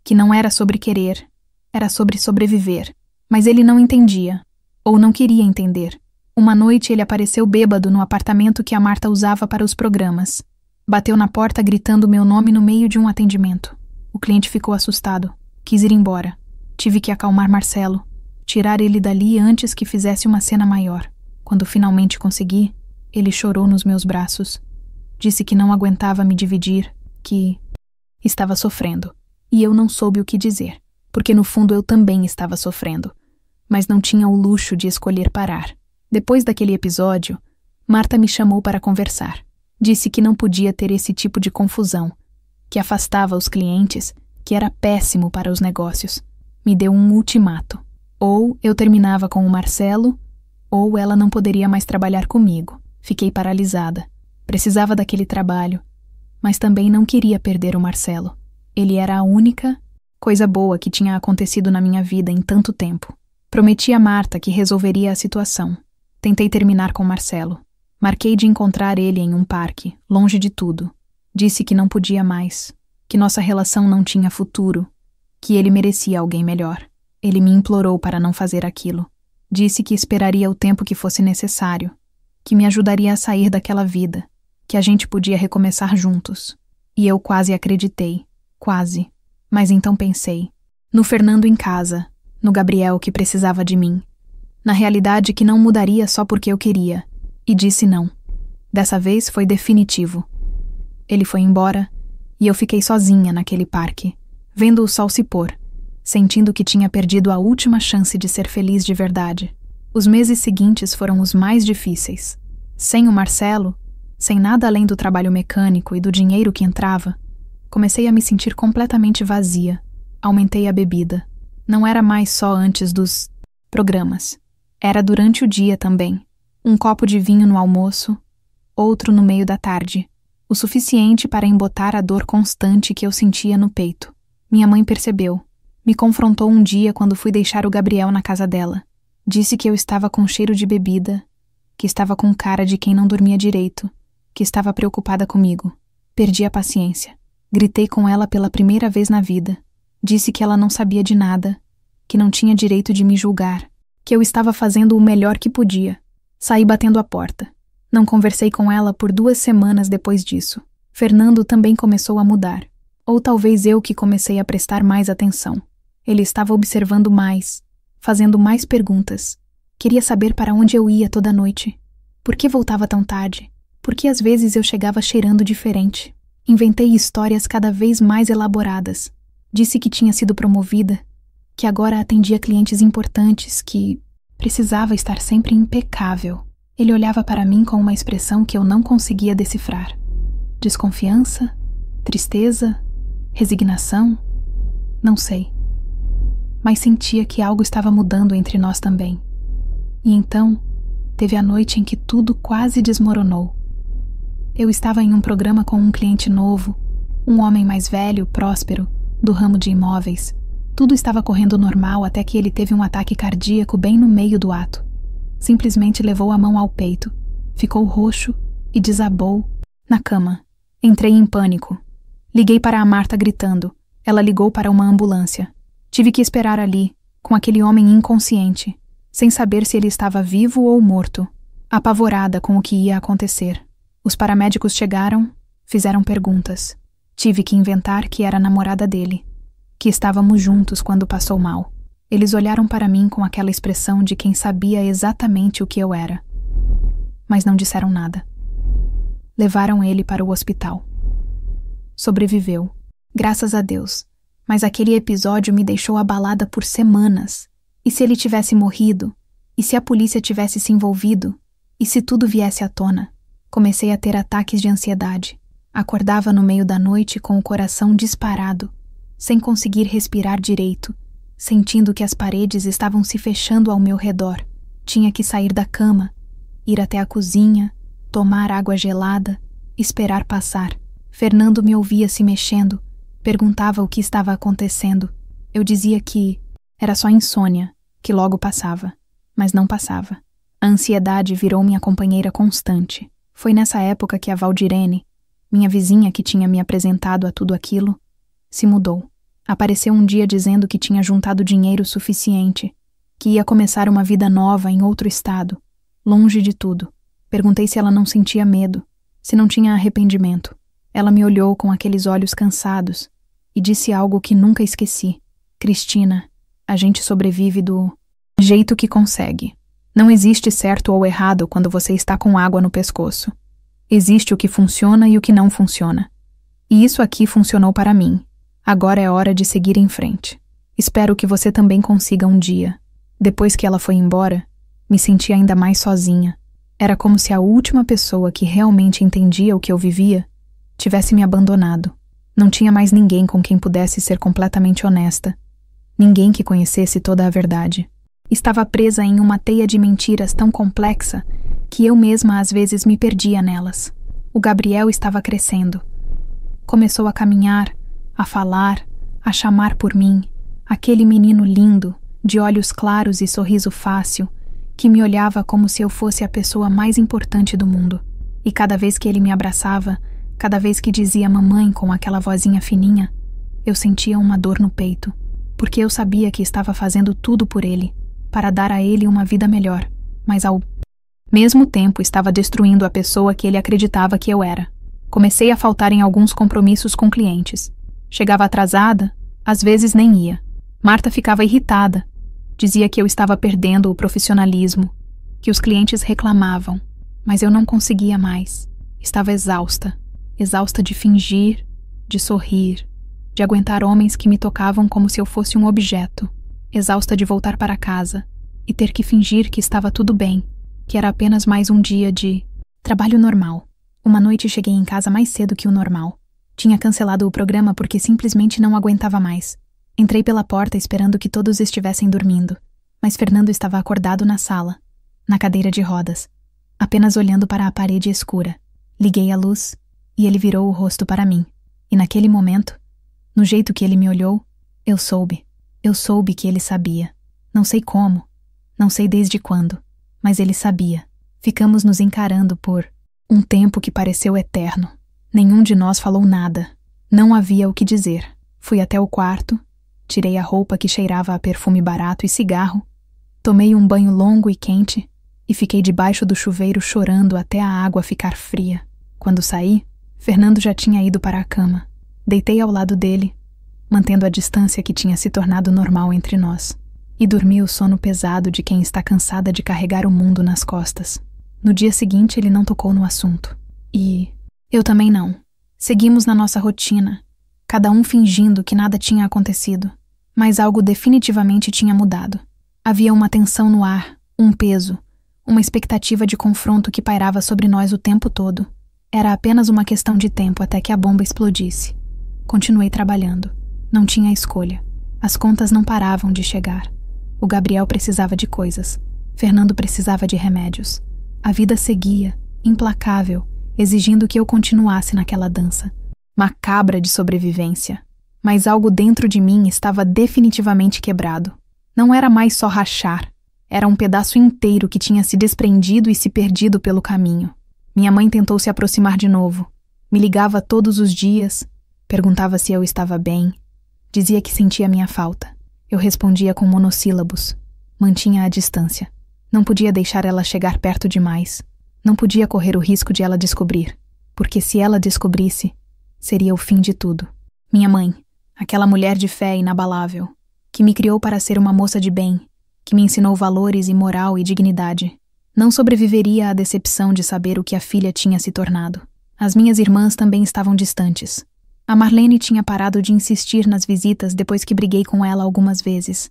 que não era sobre querer, era sobre sobreviver. Mas ele não entendia, ou não queria entender. Uma noite ele apareceu bêbado no apartamento que a Marta usava para os programas. Bateu na porta gritando meu nome no meio de um atendimento. O cliente ficou assustado. Quis ir embora. Tive que acalmar Marcelo, tirar ele dali antes que fizesse uma cena maior. Quando finalmente consegui, ele chorou nos meus braços. Disse que não aguentava me dividir, que estava sofrendo. E eu não soube o que dizer, porque no fundo eu também estava sofrendo. Mas não tinha o luxo de escolher parar. Depois daquele episódio, Marta me chamou para conversar. Disse que não podia ter esse tipo de confusão, que afastava os clientes, que era péssimo para os negócios. Me deu um ultimato. Ou eu terminava com o Marcelo, ou ela não poderia mais trabalhar comigo. Fiquei paralisada. Precisava daquele trabalho, mas também não queria perder o Marcelo. Ele era a única coisa boa que tinha acontecido na minha vida em tanto tempo. Prometi a Marta que resolveria a situação. Tentei terminar com Marcelo. Marquei de encontrar ele em um parque, longe de tudo. Disse que não podia mais, que nossa relação não tinha futuro, que ele merecia alguém melhor. Ele me implorou para não fazer aquilo. Disse que esperaria o tempo que fosse necessário, que me ajudaria a sair daquela vida, que a gente podia recomeçar juntos. E eu quase acreditei, quase. Mas então pensei, no Fernando em casa, no Gabriel que precisava de mim, na realidade que não mudaria só porque eu queria, e disse não. Dessa vez foi definitivo. Ele foi embora e eu fiquei sozinha naquele parque, vendo o sol se pôr, sentindo que tinha perdido a última chance de ser feliz de verdade. Os meses seguintes foram os mais difíceis. Sem o Marcelo, sem nada além do trabalho mecânico e do dinheiro que entrava, comecei a me sentir completamente vazia. Aumentei a bebida. Não era mais só antes dos programas. Era durante o dia também. Um copo de vinho no almoço, outro no meio da tarde. O suficiente para embotar a dor constante que eu sentia no peito. Minha mãe percebeu. Me confrontou um dia quando fui deixar o Gabriel na casa dela. Disse que eu estava com cheiro de bebida, que estava com cara de quem não dormia direito, que estava preocupada comigo. Perdi a paciência. Gritei com ela pela primeira vez na vida. Disse que ela não sabia de nada, que não tinha direito de me julgar, que eu estava fazendo o melhor que podia. Saí batendo a porta. Não conversei com ela por 2 semanas depois disso. Fernando também começou a mudar. Ou talvez eu que comecei a prestar mais atenção. Ele estava observando mais, fazendo mais perguntas. Queria saber para onde eu ia toda noite. Por que voltava tão tarde? Por que às vezes eu chegava cheirando diferente? Inventei histórias cada vez mais elaboradas. Disse que tinha sido promovida, que agora atendia clientes importantes, que precisava estar sempre impecável. Ele olhava para mim com uma expressão que eu não conseguia decifrar. Desconfiança? Tristeza? Resignação? Não sei. Mas sentia que algo estava mudando entre nós também. E então, teve a noite em que tudo quase desmoronou. Eu estava em um programa com um cliente novo, um homem mais velho, próspero, do ramo de imóveis. Tudo estava correndo normal até que ele teve um ataque cardíaco bem no meio do ato. Simplesmente levou a mão ao peito, ficou roxo e desabou na cama. Entrei em pânico. Liguei para a Marta gritando. Ela ligou para uma ambulância. Tive que esperar ali, com aquele homem inconsciente, sem saber se ele estava vivo ou morto, apavorada com o que ia acontecer. Os paramédicos chegaram, fizeram perguntas. Tive que inventar que era a namorada dele, que estávamos juntos quando passou mal. Eles olharam para mim com aquela expressão de quem sabia exatamente o que eu era. Mas não disseram nada. Levaram ele para o hospital. Sobreviveu, graças a Deus, mas aquele episódio me deixou abalada por semanas. E se ele tivesse morrido? E se a polícia tivesse se envolvido? E se tudo viesse à tona? Comecei a ter ataques de ansiedade. Acordava no meio da noite com o coração disparado, sem conseguir respirar direito, sentindo que as paredes estavam se fechando ao meu redor. Tinha que sair da cama, ir até a cozinha, tomar água gelada, esperar passar. Fernando me ouvia se mexendo, perguntava o que estava acontecendo. Eu dizia que era só insônia, que logo passava, mas não passava. A ansiedade virou minha companheira constante. Foi nessa época que a Valdirene, minha vizinha que tinha me apresentado a tudo aquilo, se mudou. Apareceu um dia dizendo que tinha juntado dinheiro suficiente, que ia começar uma vida nova em outro estado, longe de tudo. Perguntei se ela não sentia medo, se não tinha arrependimento. Ela me olhou com aqueles olhos cansados e disse algo que nunca esqueci. Cristina, a gente sobrevive do jeito que consegue. Não existe certo ou errado quando você está com água no pescoço. Existe o que funciona e o que não funciona. E isso aqui funcionou para mim. Agora é hora de seguir em frente. Espero que você também consiga um dia. Depois que ela foi embora, me senti ainda mais sozinha. Era como se a última pessoa que realmente entendia o que eu vivia tivesse me abandonado. Não tinha mais ninguém com quem pudesse ser completamente honesta. Ninguém que conhecesse toda a verdade. Estava presa em uma teia de mentiras tão complexa que eu mesma às vezes me perdia nelas. O Gabriel estava crescendo. Começou a caminhar, a falar, a chamar por mim. Aquele menino lindo, de olhos claros e sorriso fácil, que me olhava como se eu fosse a pessoa mais importante do mundo. E cada vez que ele me abraçava, cada vez que dizia mamãe com aquela vozinha fininha, eu sentia uma dor no peito, porque eu sabia que estava fazendo tudo por ele, para dar a ele uma vida melhor, mas ao mesmo tempo estava destruindo a pessoa que ele acreditava que eu era. Comecei a faltar em alguns compromissos com clientes. Chegava atrasada, às vezes nem ia. Marta ficava irritada. Dizia que eu estava perdendo o profissionalismo, que os clientes reclamavam, mas eu não conseguia mais. Estava exausta. Exausta de fingir, de sorrir, de aguentar homens que me tocavam como se eu fosse um objeto. Exausta de voltar para casa e ter que fingir que estava tudo bem, que era apenas mais um dia de trabalho normal. Uma noite cheguei em casa mais cedo que o normal. Tinha cancelado o programa porque simplesmente não aguentava mais. Entrei pela porta esperando que todos estivessem dormindo, mas Fernando estava acordado na sala, na cadeira de rodas, apenas olhando para a parede escura. Liguei a luz e ele virou o rosto para mim. E naquele momento, no jeito que ele me olhou, eu soube. Eu soube que ele sabia. Não sei como, não sei desde quando, mas ele sabia. Ficamos nos encarando por um tempo que pareceu eterno. Nenhum de nós falou nada. Não havia o que dizer. Fui até o quarto, tirei a roupa que cheirava a perfume barato e cigarro, tomei um banho longo e quente e fiquei debaixo do chuveiro chorando até a água ficar fria. Quando saí, Fernando já tinha ido para a cama. Deitei ao lado dele, mantendo a distância que tinha se tornado normal entre nós, e dormi o sono pesado de quem está cansada de carregar o mundo nas costas. No dia seguinte, ele não tocou no assunto. E eu também não. Seguimos na nossa rotina, cada um fingindo que nada tinha acontecido. Mas algo definitivamente tinha mudado. Havia uma tensão no ar, um peso, uma expectativa de confronto que pairava sobre nós o tempo todo. Era apenas uma questão de tempo até que a bomba explodisse. Continuei trabalhando. Não tinha escolha. As contas não paravam de chegar. O Gabriel precisava de coisas. Fernando precisava de remédios. A vida seguia, implacável, exigindo que eu continuasse naquela dança macabra de sobrevivência. Mas algo dentro de mim estava definitivamente quebrado. Não era mais só rachar. Era um pedaço inteiro que tinha se desprendido e se perdido pelo caminho. Minha mãe tentou se aproximar de novo. Me ligava todos os dias, perguntava se eu estava bem. Dizia que sentia minha falta. Eu respondia com monossílabos. Mantinha a distância. Não podia deixar ela chegar perto demais. Não podia correr o risco de ela descobrir. Porque se ela descobrisse, seria o fim de tudo. Minha mãe, aquela mulher de fé inabalável, que me criou para ser uma moça de bem, que me ensinou valores e moral e dignidade, não sobreviveria à decepção de saber o que a filha tinha se tornado. As minhas irmãs também estavam distantes. A Marlene tinha parado de insistir nas visitas depois que briguei com ela algumas vezes.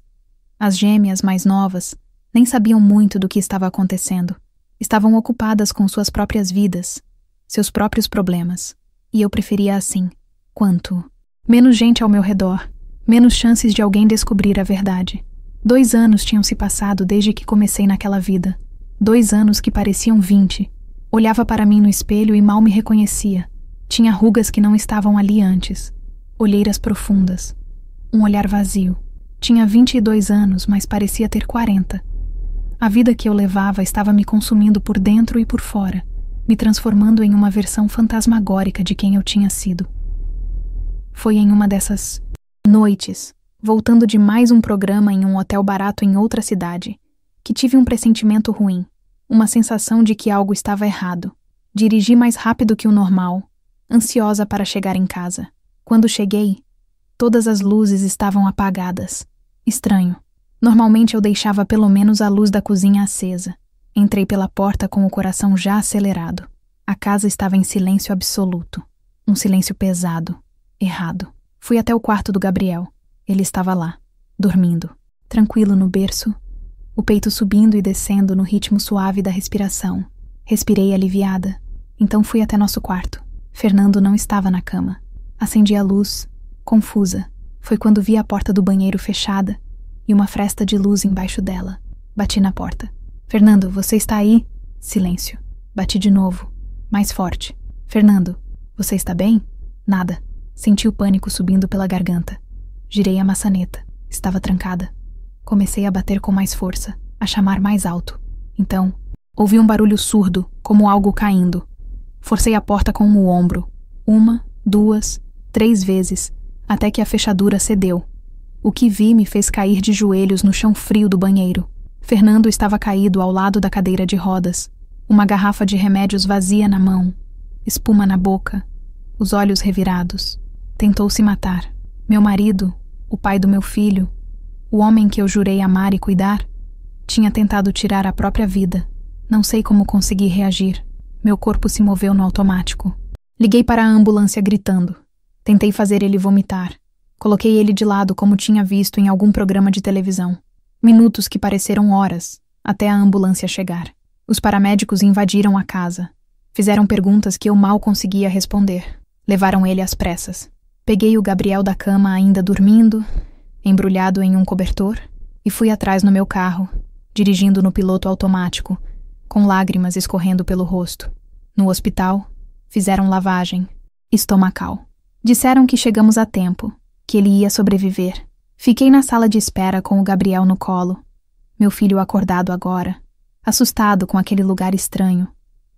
As gêmeas mais novas nem sabiam muito do que estava acontecendo. Estavam ocupadas com suas próprias vidas, seus próprios problemas. E eu preferia assim. Quanto menos gente ao meu redor, menos chances de alguém descobrir a verdade. 2 anos tinham se passado desde que comecei naquela vida. 2 anos que pareciam 20. Olhava para mim no espelho e mal me reconhecia. Tinha rugas que não estavam ali antes. Olheiras profundas. Um olhar vazio. Tinha 22 anos, mas parecia ter 40. A vida que eu levava estava me consumindo por dentro e por fora, me transformando em uma versão fantasmagórica de quem eu tinha sido. Foi em uma dessas noites, voltando de mais um programa em um hotel barato em outra cidade, que tive um pressentimento ruim, uma sensação de que algo estava errado. Dirigi mais rápido que o normal, ansiosa para chegar em casa. Quando cheguei, todas as luzes estavam apagadas. Estranho. Normalmente eu deixava pelo menos a luz da cozinha acesa. Entrei pela porta com o coração já acelerado. A casa estava em silêncio absoluto. Um silêncio pesado, errado. Fui até o quarto do Gabriel. Ele estava lá, dormindo, tranquilo no berço, o peito subindo e descendo no ritmo suave da respiração. Respirei aliviada. Então fui até nosso quarto. Fernando não estava na cama. Acendi a luz, confusa. Foi quando vi a porta do banheiro fechada e uma fresta de luz embaixo dela. Bati na porta. Fernando, você está aí? Silêncio. Bati de novo, mais forte. Fernando, você está bem? Nada. Senti o pânico subindo pela garganta. Girei a maçaneta. Estava trancada. Comecei a bater com mais força, a chamar mais alto. Então, ouvi um barulho surdo, como algo caindo. Forcei a porta com o ombro. 1, 2, 3 vezes, até que a fechadura cedeu. O que vi me fez cair de joelhos no chão frio do banheiro. Fernando estava caído ao lado da cadeira de rodas, uma garrafa de remédios vazia na mão, espuma na boca, os olhos revirados. Tentou se matar. Meu marido, o pai do meu filho, o homem que eu jurei amar e cuidar, tinha tentado tirar a própria vida. Não sei como consegui reagir. Meu corpo se moveu no automático. Liguei para a ambulância gritando. Tentei fazer ele vomitar. Coloquei ele de lado como tinha visto em algum programa de televisão. Minutos que pareceram horas, até a ambulância chegar. Os paramédicos invadiram a casa. Fizeram perguntas que eu mal conseguia responder. Levaram ele às pressas. Peguei o Gabriel da cama ainda dormindo, embrulhado em um cobertor, e fui atrás no meu carro, dirigindo no piloto automático, com lágrimas escorrendo pelo rosto. No hospital, fizeram lavagem estomacal. Disseram que chegamos a tempo, que ele ia sobreviver. Fiquei na sala de espera com o Gabriel no colo, meu filho acordado agora, assustado com aquele lugar estranho,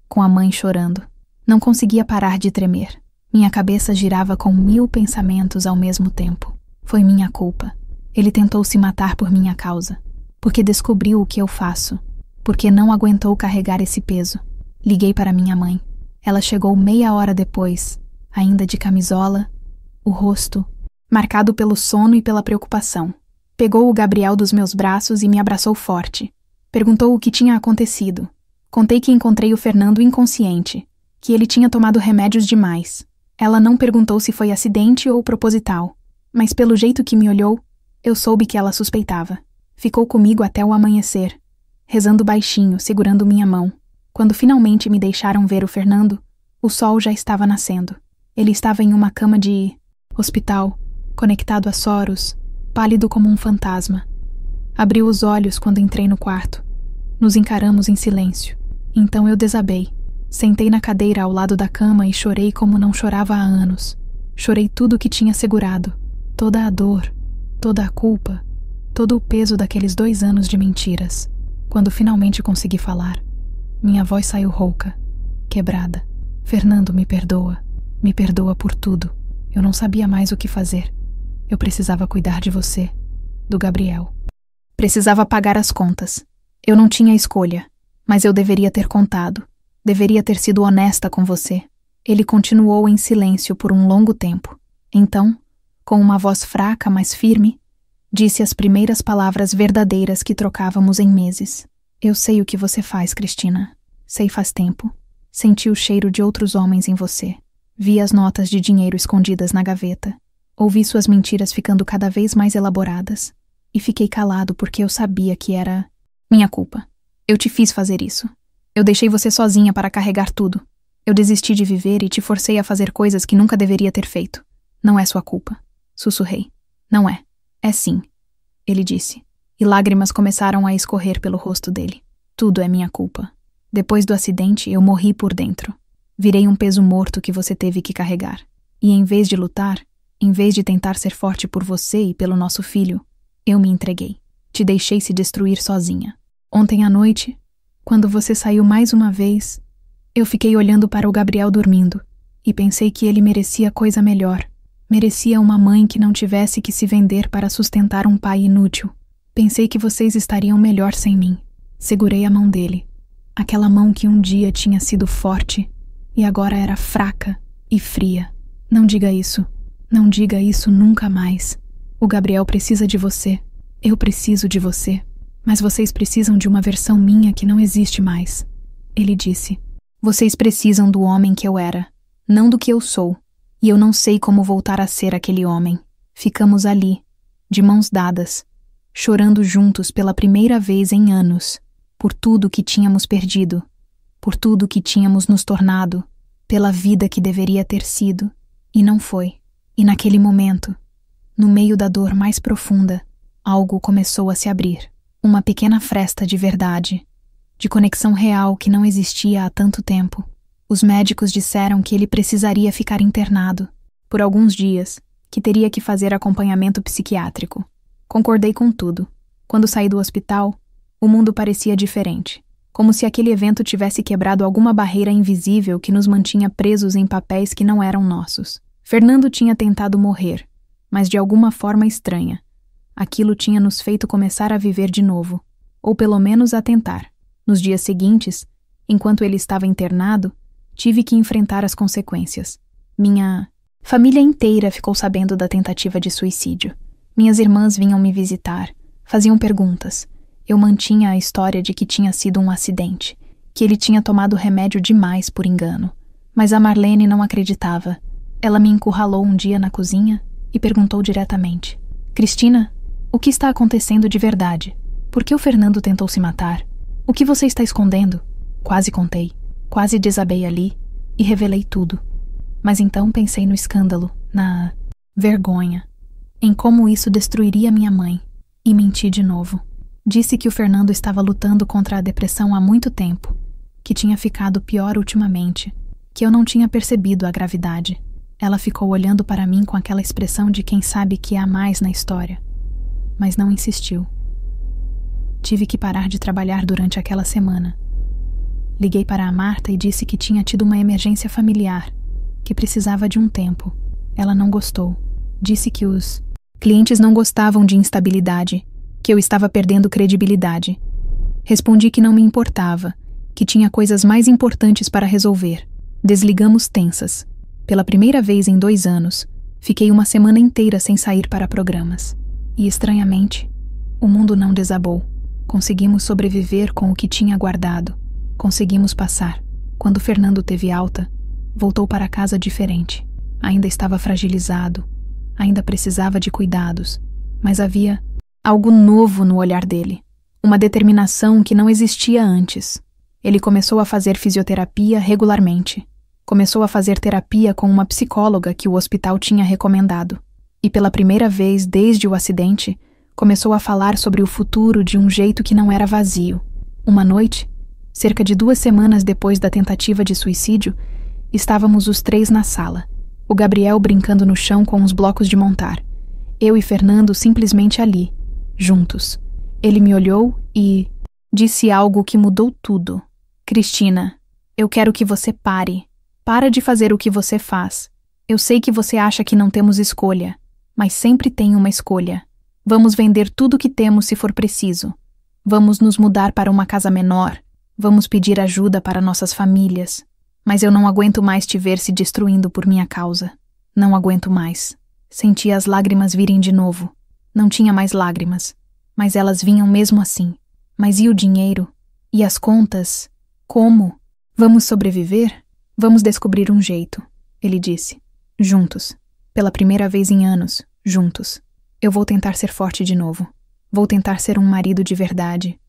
com a mãe chorando. Não conseguia parar de tremer. Minha cabeça girava com 1000 pensamentos ao mesmo tempo. Foi minha culpa. Ele tentou se matar por minha causa. Porque descobriu o que eu faço. Porque não aguentou carregar esse peso. Liguei para minha mãe. Ela chegou meia hora depois, ainda de camisola, o rosto marcado pelo sono e pela preocupação. Pegou o Gabriel dos meus braços e me abraçou forte. Perguntou o que tinha acontecido. Contei que encontrei o Fernando inconsciente, que ele tinha tomado remédios demais. Ela não perguntou se foi acidente ou proposital, mas pelo jeito que me olhou, eu soube que ela suspeitava. Ficou comigo até o amanhecer, rezando baixinho, segurando minha mão. Quando finalmente me deixaram ver o Fernando, o sol já estava nascendo. Ele estava em uma cama de hospital, conectado a Soros, pálido como um fantasma. Abriu os olhos quando entrei no quarto. Nos encaramos em silêncio. Então eu desabei. Sentei na cadeira ao lado da cama e chorei como não chorava há anos. Chorei tudo o que tinha segurado. Toda a dor, toda a culpa, todo o peso daqueles 2 anos de mentiras. Quando finalmente consegui falar, minha voz saiu rouca, quebrada. Fernando, me perdoa. Me perdoa por tudo. Eu não sabia mais o que fazer. Eu precisava cuidar de você, do Gabriel. Precisava pagar as contas. Eu não tinha escolha, mas eu deveria ter contado. Deveria ter sido honesta com você. Ele continuou em silêncio por um longo tempo. Então, com uma voz fraca, mas firme, disse as primeiras palavras verdadeiras que trocávamos em meses. Eu sei o que você faz, Cristina. Sei faz tempo. Senti o cheiro de outros homens em você. Vi as notas de dinheiro escondidas na gaveta. Ouvi suas mentiras ficando cada vez mais elaboradas. E fiquei calado porque eu sabia que era minha culpa. Eu te fiz fazer isso. Eu deixei você sozinha para carregar tudo. Eu desisti de viver e te forcei a fazer coisas que nunca deveria ter feito. Não é sua culpa. Sussurrei. Não é. É sim. Ele disse. E lágrimas começaram a escorrer pelo rosto dele. Tudo é minha culpa. Depois do acidente, eu morri por dentro. Virei um peso morto que você teve que carregar. E em vez de lutar, em vez de tentar ser forte por você e pelo nosso filho, eu me entreguei. Te deixei se destruir sozinha. Ontem à noite, quando você saiu mais uma vez, eu fiquei olhando para o Gabriel dormindo e pensei que ele merecia coisa melhor. Merecia uma mãe que não tivesse que se vender para sustentar um pai inútil. Pensei que vocês estariam melhor sem mim. Segurei a mão dele. Aquela mão que um dia tinha sido forte e agora era fraca e fria. Não diga isso. Não diga isso nunca mais. O Gabriel precisa de você. Eu preciso de você. Mas vocês precisam de uma versão minha que não existe mais. Ele disse. Vocês precisam do homem que eu era, não do que eu sou. E eu não sei como voltar a ser aquele homem. Ficamos ali, de mãos dadas, chorando juntos pela primeira vez em anos, por tudo que tínhamos perdido, por tudo que tínhamos nos tornado, pela vida que deveria ter sido, e não foi. E naquele momento, no meio da dor mais profunda, algo começou a se abrir. Uma pequena fresta de verdade, de conexão real que não existia há tanto tempo. Os médicos disseram que ele precisaria ficar internado por alguns dias, que teria que fazer acompanhamento psiquiátrico. Concordei com tudo. Quando saí do hospital, o mundo parecia diferente, como se aquele evento tivesse quebrado alguma barreira invisível que nos mantinha presos em papéis que não eram nossos. Fernando tinha tentado morrer, mas de alguma forma estranha. Aquilo tinha nos feito começar a viver de novo, ou pelo menos a tentar. Nos dias seguintes, enquanto ele estava internado, tive que enfrentar as consequências. Minha família inteira ficou sabendo da tentativa de suicídio. Minhas irmãs vinham me visitar, faziam perguntas. Eu mantinha a história de que tinha sido um acidente, que ele tinha tomado remédio demais por engano. Mas a Marlene não acreditava. Ela me encurralou um dia na cozinha e perguntou diretamente: Cristina, o que está acontecendo de verdade? Por que o Fernando tentou se matar? O que você está escondendo? Quase contei. Quase desabei ali e revelei tudo. Mas então pensei no escândalo, na vergonha, em como isso destruiria minha mãe, e menti de novo. Disse que o Fernando estava lutando contra a depressão há muito tempo, que tinha ficado pior ultimamente, que eu não tinha percebido a gravidade. Ela ficou olhando para mim com aquela expressão de quem sabe que há mais na história, mas não insistiu. Tive que parar de trabalhar durante aquela semana. Liguei para a Marta e disse que tinha tido uma emergência familiar, que precisava de um tempo. Ela não gostou. Disse que os clientes não gostavam de instabilidade, que eu estava perdendo credibilidade. Respondi que não me importava, que tinha coisas mais importantes para resolver. Desligamos tensas. Pela primeira vez em 2 anos, fiquei uma semana inteira sem sair para programas. E, estranhamente, o mundo não desabou. Conseguimos sobreviver com o que tinha guardado. Conseguimos passar. Quando Fernando teve alta, voltou para casa diferente. Ainda estava fragilizado, ainda precisava de cuidados, mas havia algo novo no olhar dele, uma determinação que não existia antes. Ele começou a fazer fisioterapia regularmente. Começou a fazer terapia com uma psicóloga que o hospital tinha recomendado. E pela primeira vez desde o acidente, começou a falar sobre o futuro de um jeito que não era vazio. Uma noite, cerca de 2 semanas depois da tentativa de suicídio, estávamos os 3 na sala. O Gabriel brincando no chão com os blocos de montar. Eu e Fernando simplesmente ali, juntos. Ele me olhou e disse algo que mudou tudo. Cristina, eu quero que você pare. Para de fazer o que você faz. Eu sei que você acha que não temos escolha, mas sempre tem uma escolha. Vamos vender tudo o que temos se for preciso. Vamos nos mudar para uma casa menor. Vamos pedir ajuda para nossas famílias. Mas eu não aguento mais te ver se destruindo por minha causa. Não aguento mais. Senti as lágrimas virem de novo. Não tinha mais lágrimas, mas elas vinham mesmo assim. Mas e o dinheiro? E as contas? Como? Vamos sobreviver? Vamos descobrir um jeito, ele disse. Juntos. Pela primeira vez em anos, juntos. Eu vou tentar ser forte de novo. Vou tentar ser um marido de verdade.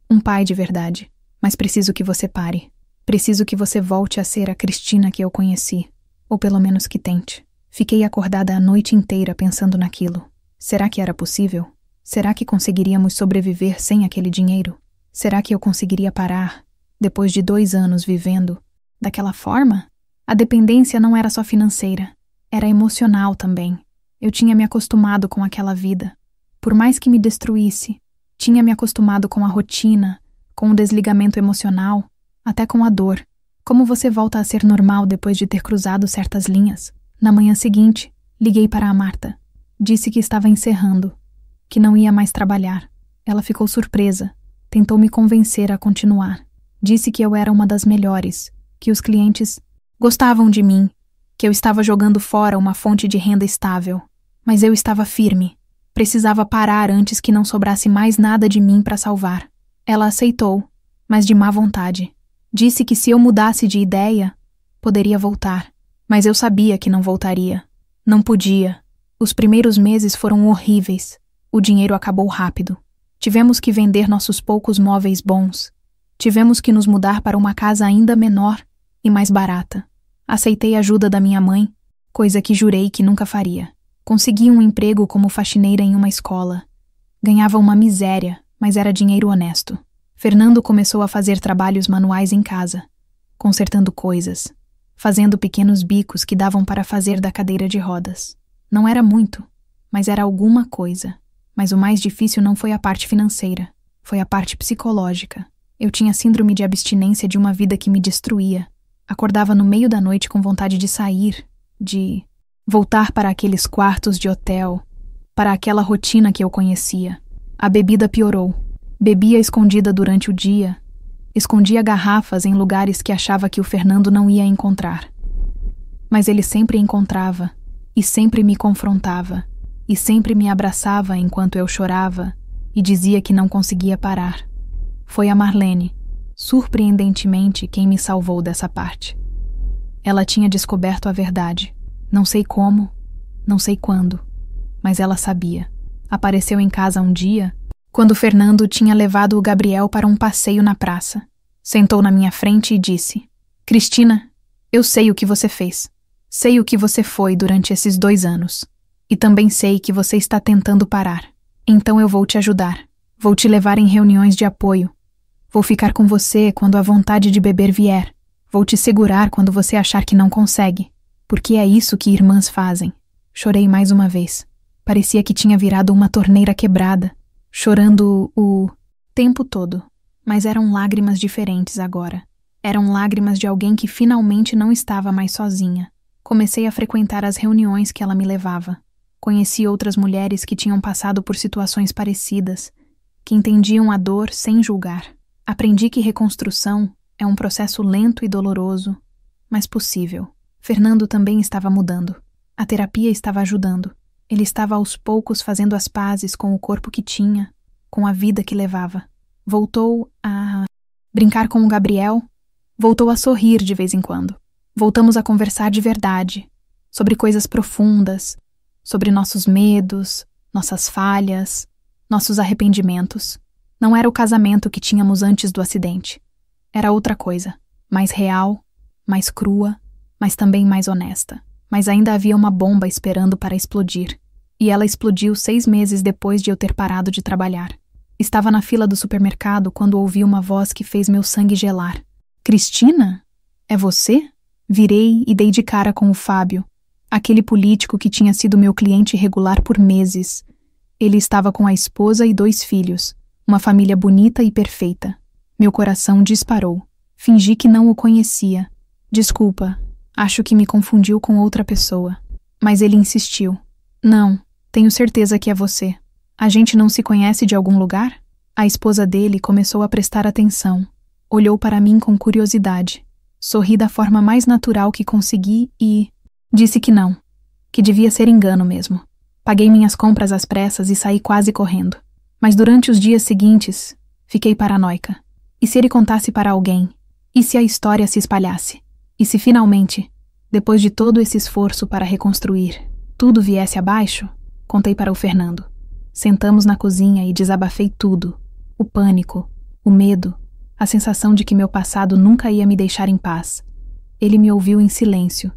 Um pai de verdade. Mas preciso que você pare. Preciso que você volte a ser a Cristina que eu conheci. Ou pelo menos que tente. Fiquei acordada a noite inteira pensando naquilo. Será que era possível? Será que conseguiríamos sobreviver sem aquele dinheiro? Será que eu conseguiria parar, depois de 2 anos vivendo, daquela forma? A dependência não era só financeira. Era emocional também. Eu tinha me acostumado com aquela vida. Por mais que me destruísse, tinha me acostumado com a rotina, com o desligamento emocional, até com a dor. Como você volta a ser normal depois de ter cruzado certas linhas? Na manhã seguinte, liguei para a Marta. Disse que estava encerrando, que não ia mais trabalhar. Ela ficou surpresa. Tentou me convencer a continuar. Disse que eu era uma das melhores, que os clientes gostavam de mim, que eu estava jogando fora uma fonte de renda estável. Mas eu estava firme. Precisava parar antes que não sobrasse mais nada de mim para salvar. Ela aceitou, mas de má vontade. Disse que se eu mudasse de ideia, poderia voltar. Mas eu sabia que não voltaria. Não podia. Os primeiros meses foram horríveis. O dinheiro acabou rápido. Tivemos que vender nossos poucos móveis bons. Tivemos que nos mudar para uma casa ainda menor e mais barata. Aceitei a ajuda da minha mãe, coisa que jurei que nunca faria. Consegui um emprego como faxineira em uma escola. Ganhava uma miséria, mas era dinheiro honesto. Fernando começou a fazer trabalhos manuais em casa, consertando coisas, fazendo pequenos bicos que davam para fazer da cadeira de rodas. Não era muito, mas era alguma coisa. Mas o mais difícil não foi a parte financeira, foi a parte psicológica. Eu tinha síndrome de abstinência de uma vida que me destruía. Acordava no meio da noite com vontade de sair, de voltar para aqueles quartos de hotel, para aquela rotina que eu conhecia. A bebida piorou. Bebia escondida durante o dia. Escondia garrafas em lugares que achava que o Fernando não ia encontrar. Mas ele sempre encontrava, e sempre me confrontava, e sempre me abraçava enquanto eu chorava e dizia que não conseguia parar. Foi a Marlene, surpreendentemente, quem me salvou dessa parte. Ela tinha descoberto a verdade. Não sei como, não sei quando, mas ela sabia. Apareceu em casa um dia, quando Fernando tinha levado o Gabriel para um passeio na praça. Sentou na minha frente e disse: Cristina, eu sei o que você fez. Sei o que você foi durante esses 2 anos. E também sei que você está tentando parar. Então eu vou te ajudar. Vou te levar em reuniões de apoio. Vou ficar com você quando a vontade de beber vier. Vou te segurar quando você achar que não consegue. Porque é isso que irmãs fazem. Chorei mais uma vez. Parecia que tinha virado uma torneira quebrada. Chorando o tempo todo. Mas eram lágrimas diferentes agora. Eram lágrimas de alguém que finalmente não estava mais sozinha. Comecei a frequentar as reuniões que ela me levava. Conheci outras mulheres que tinham passado por situações parecidas, que entendiam a dor sem julgar. Aprendi que reconstrução é um processo lento e doloroso, mas possível. Fernando também estava mudando. A terapia estava ajudando. Ele estava aos poucos fazendo as pazes com o corpo que tinha, com a vida que levava. Voltou a brincar com o Gabriel, voltou a sorrir de vez em quando. Voltamos a conversar de verdade, sobre coisas profundas, sobre nossos medos, nossas falhas, nossos arrependimentos. Não era o casamento que tínhamos antes do acidente. Era outra coisa, mais real, mais crua, mas também mais honesta. Mas ainda havia uma bomba esperando para explodir. E ela explodiu 6 meses depois de eu ter parado de trabalhar. Estava na fila do supermercado quando ouvi uma voz que fez meu sangue gelar. Cristina? É você? Virei e dei de cara com o Fábio, aquele político que tinha sido meu cliente regular por meses. Ele estava com a esposa e 2 filhos, uma família bonita e perfeita. Meu coração disparou. Fingi que não o conhecia. Desculpa, acho que me confundiu com outra pessoa. Mas ele insistiu. Não, tenho certeza que é você. A gente não se conhece de algum lugar? A esposa dele começou a prestar atenção. Olhou para mim com curiosidade. Sorri da forma mais natural que consegui e disse que não, que devia ser engano mesmo. Paguei minhas compras às pressas e saí quase correndo. Mas durante os dias seguintes, fiquei paranoica. E se ele contasse para alguém? E se a história se espalhasse? E se finalmente, depois de todo esse esforço para reconstruir, tudo viesse abaixo? Contei para o Fernando. Sentamos na cozinha e desabafei tudo. O pânico, o medo, a sensação de que meu passado nunca ia me deixar em paz. Ele me ouviu em silêncio,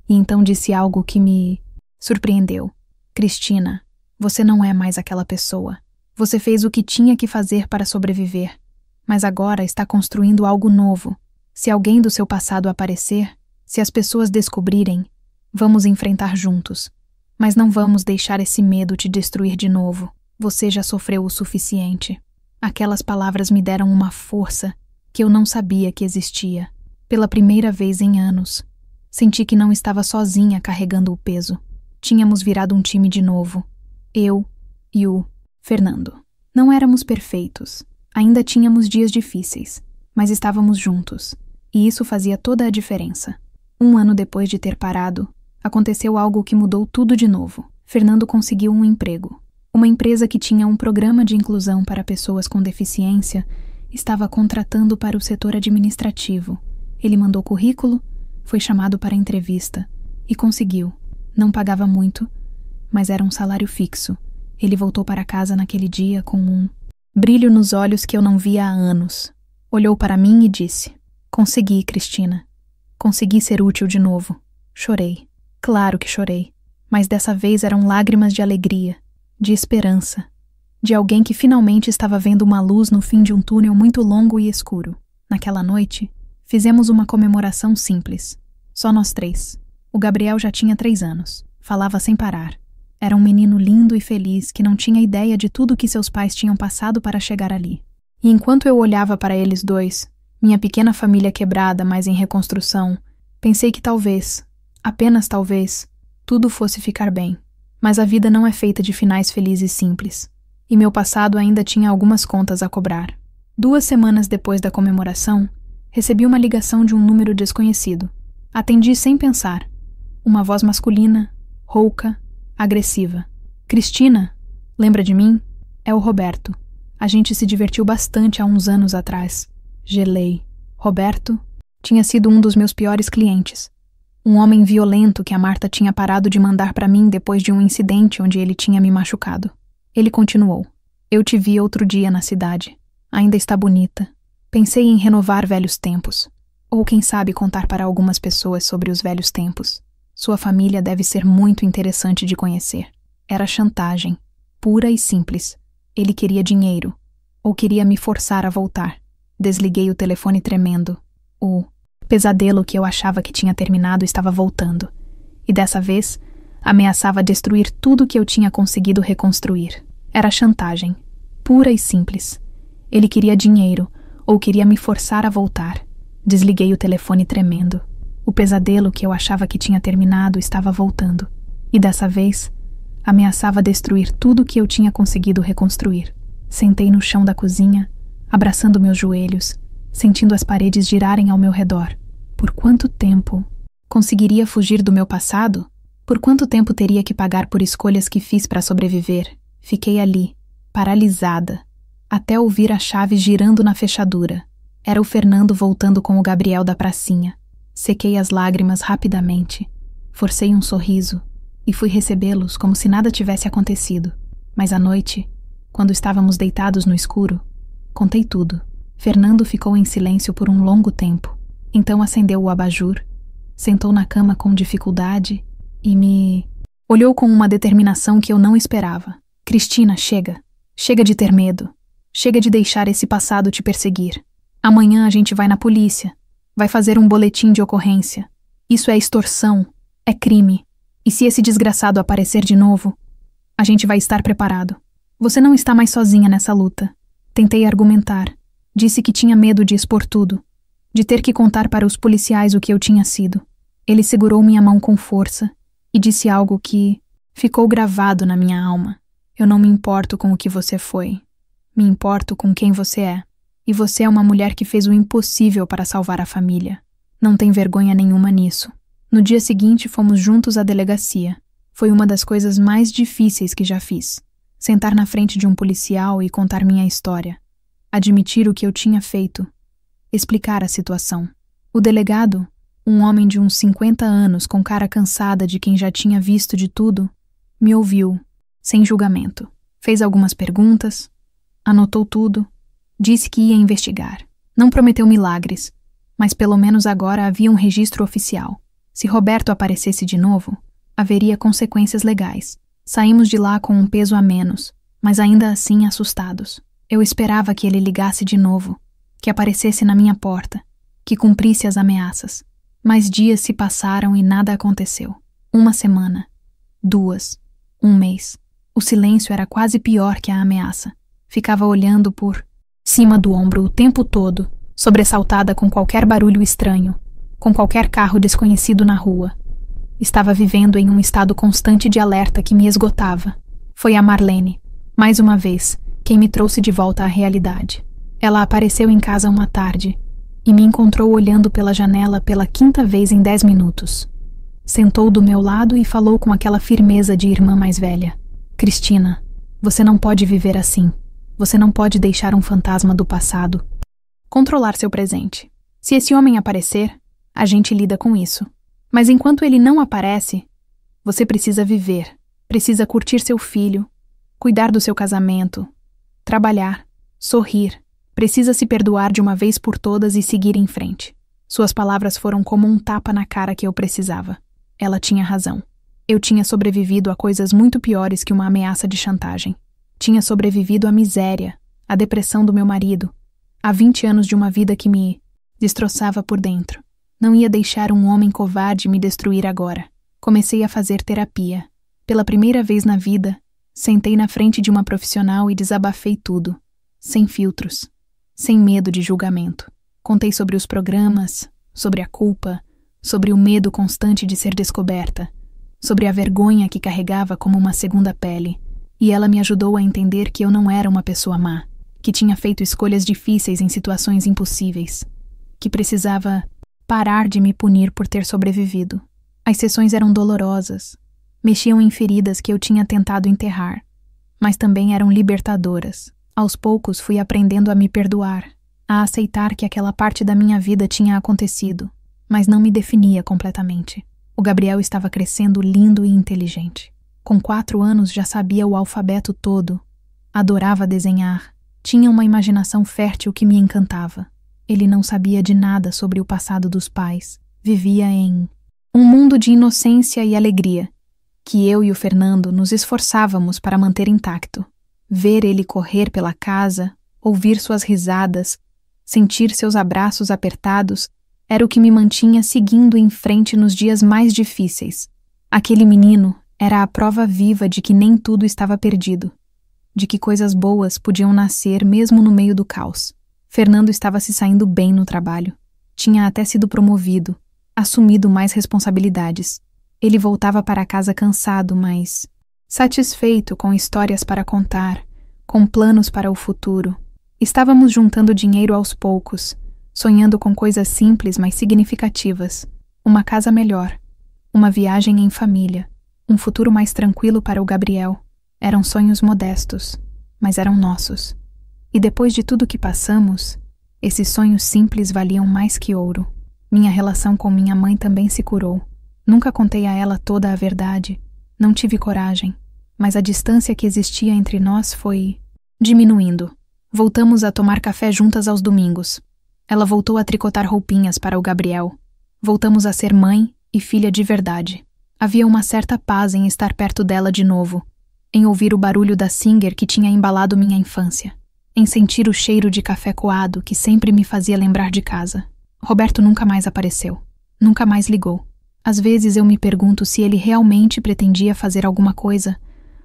e então disse algo que me surpreendeu. Cristina, você não é mais aquela pessoa. Você fez o que tinha que fazer para sobreviver, mas agora está construindo algo novo. Se alguém do seu passado aparecer, se as pessoas descobrirem, vamos enfrentar juntos. Mas não vamos deixar esse medo te destruir de novo. Você já sofreu o suficiente. Aquelas palavras me deram uma força que eu não sabia que existia. Pela primeira vez em anos, senti que não estava sozinha carregando o peso. Tínhamos virado um time de novo. Eu e o Fernando. Não éramos perfeitos. Ainda tínhamos dias difíceis, mas estávamos juntos. E isso fazia toda a diferença. 1 ano depois de ter parado, aconteceu algo que mudou tudo de novo. Fernando conseguiu um emprego. Uma empresa que tinha um programa de inclusão para pessoas com deficiência estava contratando para o setor administrativo. Ele mandou currículo, foi chamado para entrevista e conseguiu. Não pagava muito, mas era um salário fixo. Ele voltou para casa naquele dia com um brilho nos olhos que eu não via há anos. Olhou para mim e disse: Consegui, Cristina. Consegui ser útil de novo. Chorei. Claro que chorei. Mas dessa vez eram lágrimas de alegria, de esperança, de alguém que finalmente estava vendo uma luz no fim de um túnel muito longo e escuro. Naquela noite, fizemos uma comemoração simples. Só nós 3. O Gabriel já tinha 3 anos. Falava sem parar. Era um menino lindo e feliz que não tinha ideia de tudo que seus pais tinham passado para chegar ali. E enquanto eu olhava para eles 2, minha pequena família quebrada, mas em reconstrução, pensei que talvez, apenas talvez, tudo fosse ficar bem. Mas a vida não é feita de finais felizes simples. E meu passado ainda tinha algumas contas a cobrar. 2 semanas depois da comemoração, recebi uma ligação de um número desconhecido. Atendi sem pensar. Uma voz masculina, rouca, agressiva. Cristina, lembra de mim? É o Roberto. A gente se divertiu bastante há uns anos atrás. Gelei. Roberto tinha sido um dos meus piores clientes. Um homem violento que a Marta tinha parado de mandar para mim depois de um incidente onde ele tinha me machucado. Ele continuou. Eu te vi outro dia na cidade. Ainda está bonita. Pensei em renovar velhos tempos. Ou quem sabe contar para algumas pessoas sobre os velhos tempos. Sua família deve ser muito interessante de conhecer. Era chantagem. Pura e simples. Ele queria dinheiro. Ou queria me forçar a voltar. Desliguei o telefone tremendo. O pesadelo que eu achava que tinha terminado estava voltando. E dessa vez, ameaçava destruir tudo que eu tinha conseguido reconstruir. Era chantagem. Pura e simples. Ele queria dinheiro, ou queria me forçar a voltar. Desliguei o telefone tremendo. O pesadelo que eu achava que tinha terminado estava voltando, e dessa vez ameaçava destruir tudo que eu tinha conseguido reconstruir. Sentei no chão da cozinha, abraçando meus joelhos, sentindo as paredes girarem ao meu redor. Por quanto tempo conseguiria fugir do meu passado? Por quanto tempo teria que pagar por escolhas que fiz para sobreviver? Fiquei ali, paralisada, até ouvir a chave girando na fechadura. Era o Fernando voltando com o Gabriel da pracinha. Sequei as lágrimas rapidamente, forcei um sorriso e fui recebê-los como se nada tivesse acontecido. Mas à noite, quando estávamos deitados no escuro, contei tudo. Fernando ficou em silêncio por um longo tempo. Então acendeu o abajur, sentou na cama com dificuldade e me olhou com uma determinação que eu não esperava. Cristina, chega. Chega de ter medo. Chega de deixar esse passado te perseguir. Amanhã a gente vai na polícia. Vai fazer um boletim de ocorrência. Isso é extorsão. É crime. E se esse desgraçado aparecer de novo, a gente vai estar preparado. Você não está mais sozinha nessa luta. Tentei argumentar. Disse que tinha medo de expor tudo, de ter que contar para os policiais o que eu tinha sido. Ele segurou minha mão com força e disse algo que ficou gravado na minha alma. Eu não me importo com o que você foi. Me importo com quem você é. E você é uma mulher que fez o impossível para salvar a família. Não tem vergonha nenhuma nisso. No dia seguinte, fomos juntos à delegacia. Foi uma das coisas mais difíceis que já fiz. Sentar na frente de um policial e contar minha história. Admitir o que eu tinha feito. Explicar a situação. O delegado, um homem de uns 50 anos com cara cansada de quem já tinha visto de tudo, me ouviu, sem julgamento. Fez algumas perguntas, anotou tudo, disse que ia investigar. Não prometeu milagres, mas pelo menos agora havia um registro oficial. Se Roberto aparecesse de novo, haveria consequências legais. Saímos de lá com um peso a menos, mas ainda assim assustados. Eu esperava que ele ligasse de novo, que aparecesse na minha porta, que cumprisse as ameaças. Mas dias se passaram e nada aconteceu. 1 semana, 2, 1 mês. O silêncio era quase pior que a ameaça. Ficava olhando por cima do ombro o tempo todo, sobressaltada com qualquer barulho estranho, com qualquer carro desconhecido na rua. Estava vivendo em um estado constante de alerta que me esgotava. Foi a Marlene, mais uma vez, quem me trouxe de volta à realidade. Ela apareceu em casa uma tarde e me encontrou olhando pela janela pela 5ª vez em 10 minutos. Sentou do meu lado e falou com aquela firmeza de irmã mais velha. Cristina, você não pode viver assim. Você não pode deixar um fantasma do passado controlar seu presente. Se esse homem aparecer, a gente lida com isso. Mas enquanto ele não aparece, você precisa viver, precisa curtir seu filho, cuidar do seu casamento, trabalhar, sorrir, precisa se perdoar de uma vez por todas e seguir em frente. Suas palavras foram como um tapa na cara que eu precisava. Ela tinha razão. Eu tinha sobrevivido a coisas muito piores que uma ameaça de chantagem. Tinha sobrevivido à miséria, à depressão do meu marido, a 20 anos de uma vida que me destroçava por dentro. Não ia deixar um homem covarde me destruir agora. Comecei a fazer terapia. Pela primeira vez na vida, sentei na frente de uma profissional e desabafei tudo, sem filtros, sem medo de julgamento. Contei sobre os programas, sobre a culpa, sobre o medo constante de ser descoberta, sobre a vergonha que carregava como uma segunda pele. E ela me ajudou a entender que eu não era uma pessoa má, que tinha feito escolhas difíceis em situações impossíveis, que precisava parar de me punir por ter sobrevivido. As sessões eram dolorosas, mexiam em feridas que eu tinha tentado enterrar, mas também eram libertadoras. Aos poucos fui aprendendo a me perdoar, a aceitar que aquela parte da minha vida tinha acontecido, mas não me definia completamente. O Gabriel estava crescendo lindo e inteligente. Com 4 anos já sabia o alfabeto todo, adorava desenhar, tinha uma imaginação fértil que me encantava. Ele não sabia de nada sobre o passado dos pais, vivia em um mundo de inocência e alegria, que eu e o Fernando nos esforçávamos para manter intacto. Ver ele correr pela casa, ouvir suas risadas, sentir seus abraços apertados, era o que me mantinha seguindo em frente nos dias mais difíceis. Aquele menino era a prova viva de que nem tudo estava perdido, de que coisas boas podiam nascer mesmo no meio do caos. Fernando estava se saindo bem no trabalho. Tinha até sido promovido. assumido mais responsabilidades. Ele voltava para casa cansado, mas satisfeito, com histórias para contar, com planos para o futuro. Estávamos juntando dinheiro aos poucos, sonhando com coisas simples, mas significativas. Uma casa melhor, uma viagem em família, um futuro mais tranquilo para o Gabriel. Eram sonhos modestos, mas eram nossos. E depois de tudo que passamos, esses sonhos simples valiam mais que ouro. Minha relação com minha mãe também se curou. Nunca contei a ela toda a verdade. Não tive coragem, mas a distância que existia entre nós foi diminuindo. Voltamos a tomar café juntas aos domingos. Ela voltou a tricotar roupinhas para o Gabriel. Voltamos a ser mãe e filha de verdade. Havia uma certa paz em estar perto dela de novo, em ouvir o barulho da Singer que tinha embalado minha infância, em sentir o cheiro de café coado que sempre me fazia lembrar de casa. Roberto nunca mais apareceu. Nunca mais ligou. Às vezes eu me pergunto se ele realmente pretendia fazer alguma coisa,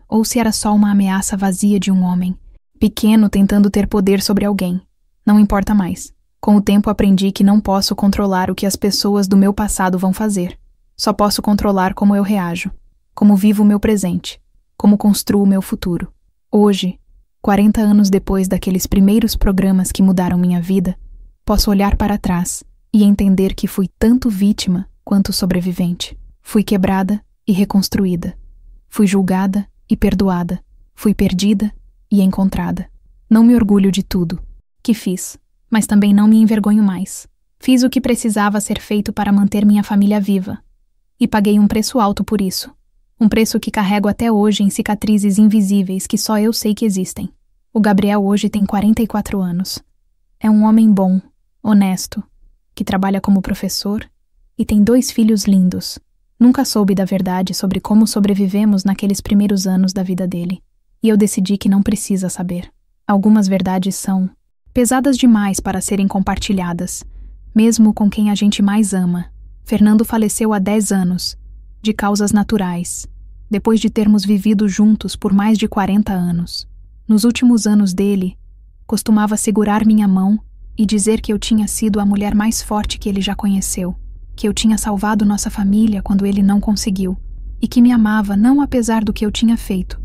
ou se era só uma ameaça vazia de um homem, pequeno tentando ter poder sobre alguém. Não importa mais. Com o tempo aprendi que não posso controlar o que as pessoas do meu passado vão fazer. Só posso controlar como eu reajo, como vivo o meu presente, como construo o meu futuro. Hoje, 40 anos depois daqueles primeiros programas que mudaram minha vida, posso olhar para trás e entender que fui tanto vítima quanto sobrevivente. Fui quebrada e reconstruída. Fui julgada e perdoada. Fui perdida e encontrada. Não me orgulho de tudo que fiz, mas também não me envergonho mais. Fiz o que precisava ser feito para manter minha família viva. E paguei um preço alto por isso. Um preço que carrego até hoje em cicatrizes invisíveis que só eu sei que existem. O Gabriel hoje tem 44 anos. É um homem bom, honesto, que trabalha como professor e tem 2 filhos lindos. Nunca soube da verdade sobre como sobrevivemos naqueles primeiros anos da vida dele. E eu decidi que não precisa saber. Algumas verdades são pesadas demais para serem compartilhadas, mesmo com quem a gente mais ama. Fernando faleceu há 10 anos, de causas naturais, depois de termos vivido juntos por mais de 40 anos. Nos últimos anos dele, costumava segurar minha mão e dizer que eu tinha sido a mulher mais forte que ele já conheceu, que eu tinha salvado nossa família quando ele não conseguiu, e que me amava não apesar do que eu tinha feito,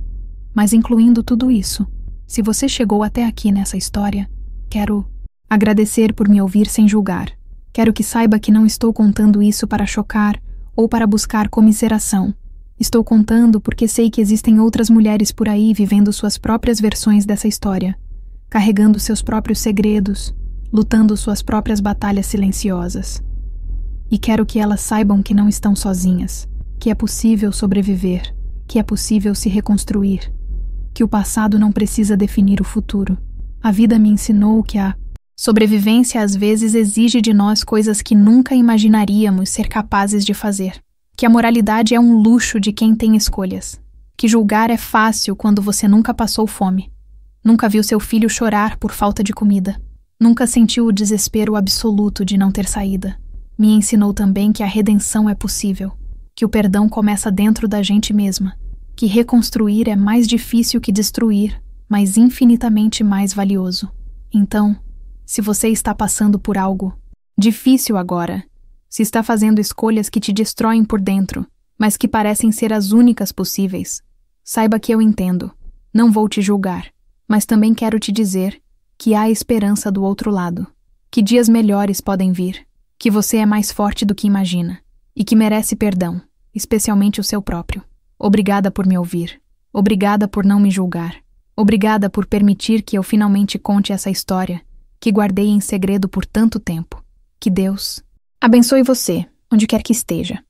mas incluindo tudo isso. Se você chegou até aqui nessa história, quero agradecer por me ouvir sem julgar. Quero que saiba que não estou contando isso para chocar ou para buscar comiseração. Estou contando porque sei que existem outras mulheres por aí vivendo suas próprias versões dessa história, carregando seus próprios segredos, lutando suas próprias batalhas silenciosas. E quero que elas saibam que não estão sozinhas, que é possível sobreviver, que é possível se reconstruir, que o passado não precisa definir o futuro. A vida me ensinou que a sobrevivência às vezes exige de nós coisas que nunca imaginaríamos ser capazes de fazer, que a moralidade é um luxo de quem tem escolhas, que julgar é fácil quando você nunca passou fome, nunca viu seu filho chorar por falta de comida, nunca sentiu o desespero absoluto de não ter saída. Me ensinou também que a redenção é possível, que o perdão começa dentro da gente mesma, que reconstruir é mais difícil que destruir, mas infinitamente mais valioso. Então, se você está passando por algo difícil agora, se está fazendo escolhas que te destroem por dentro, mas que parecem ser as únicas possíveis, saiba que eu entendo. Não vou te julgar, mas também quero te dizer que há esperança do outro lado, que dias melhores podem vir, que você é mais forte do que imagina e que merece perdão, especialmente o seu próprio. Obrigada por me ouvir. Obrigada por não me julgar. Obrigada por permitir que eu finalmente conte essa história que guardei em segredo por tanto tempo. Que Deus abençoe você, onde quer que esteja.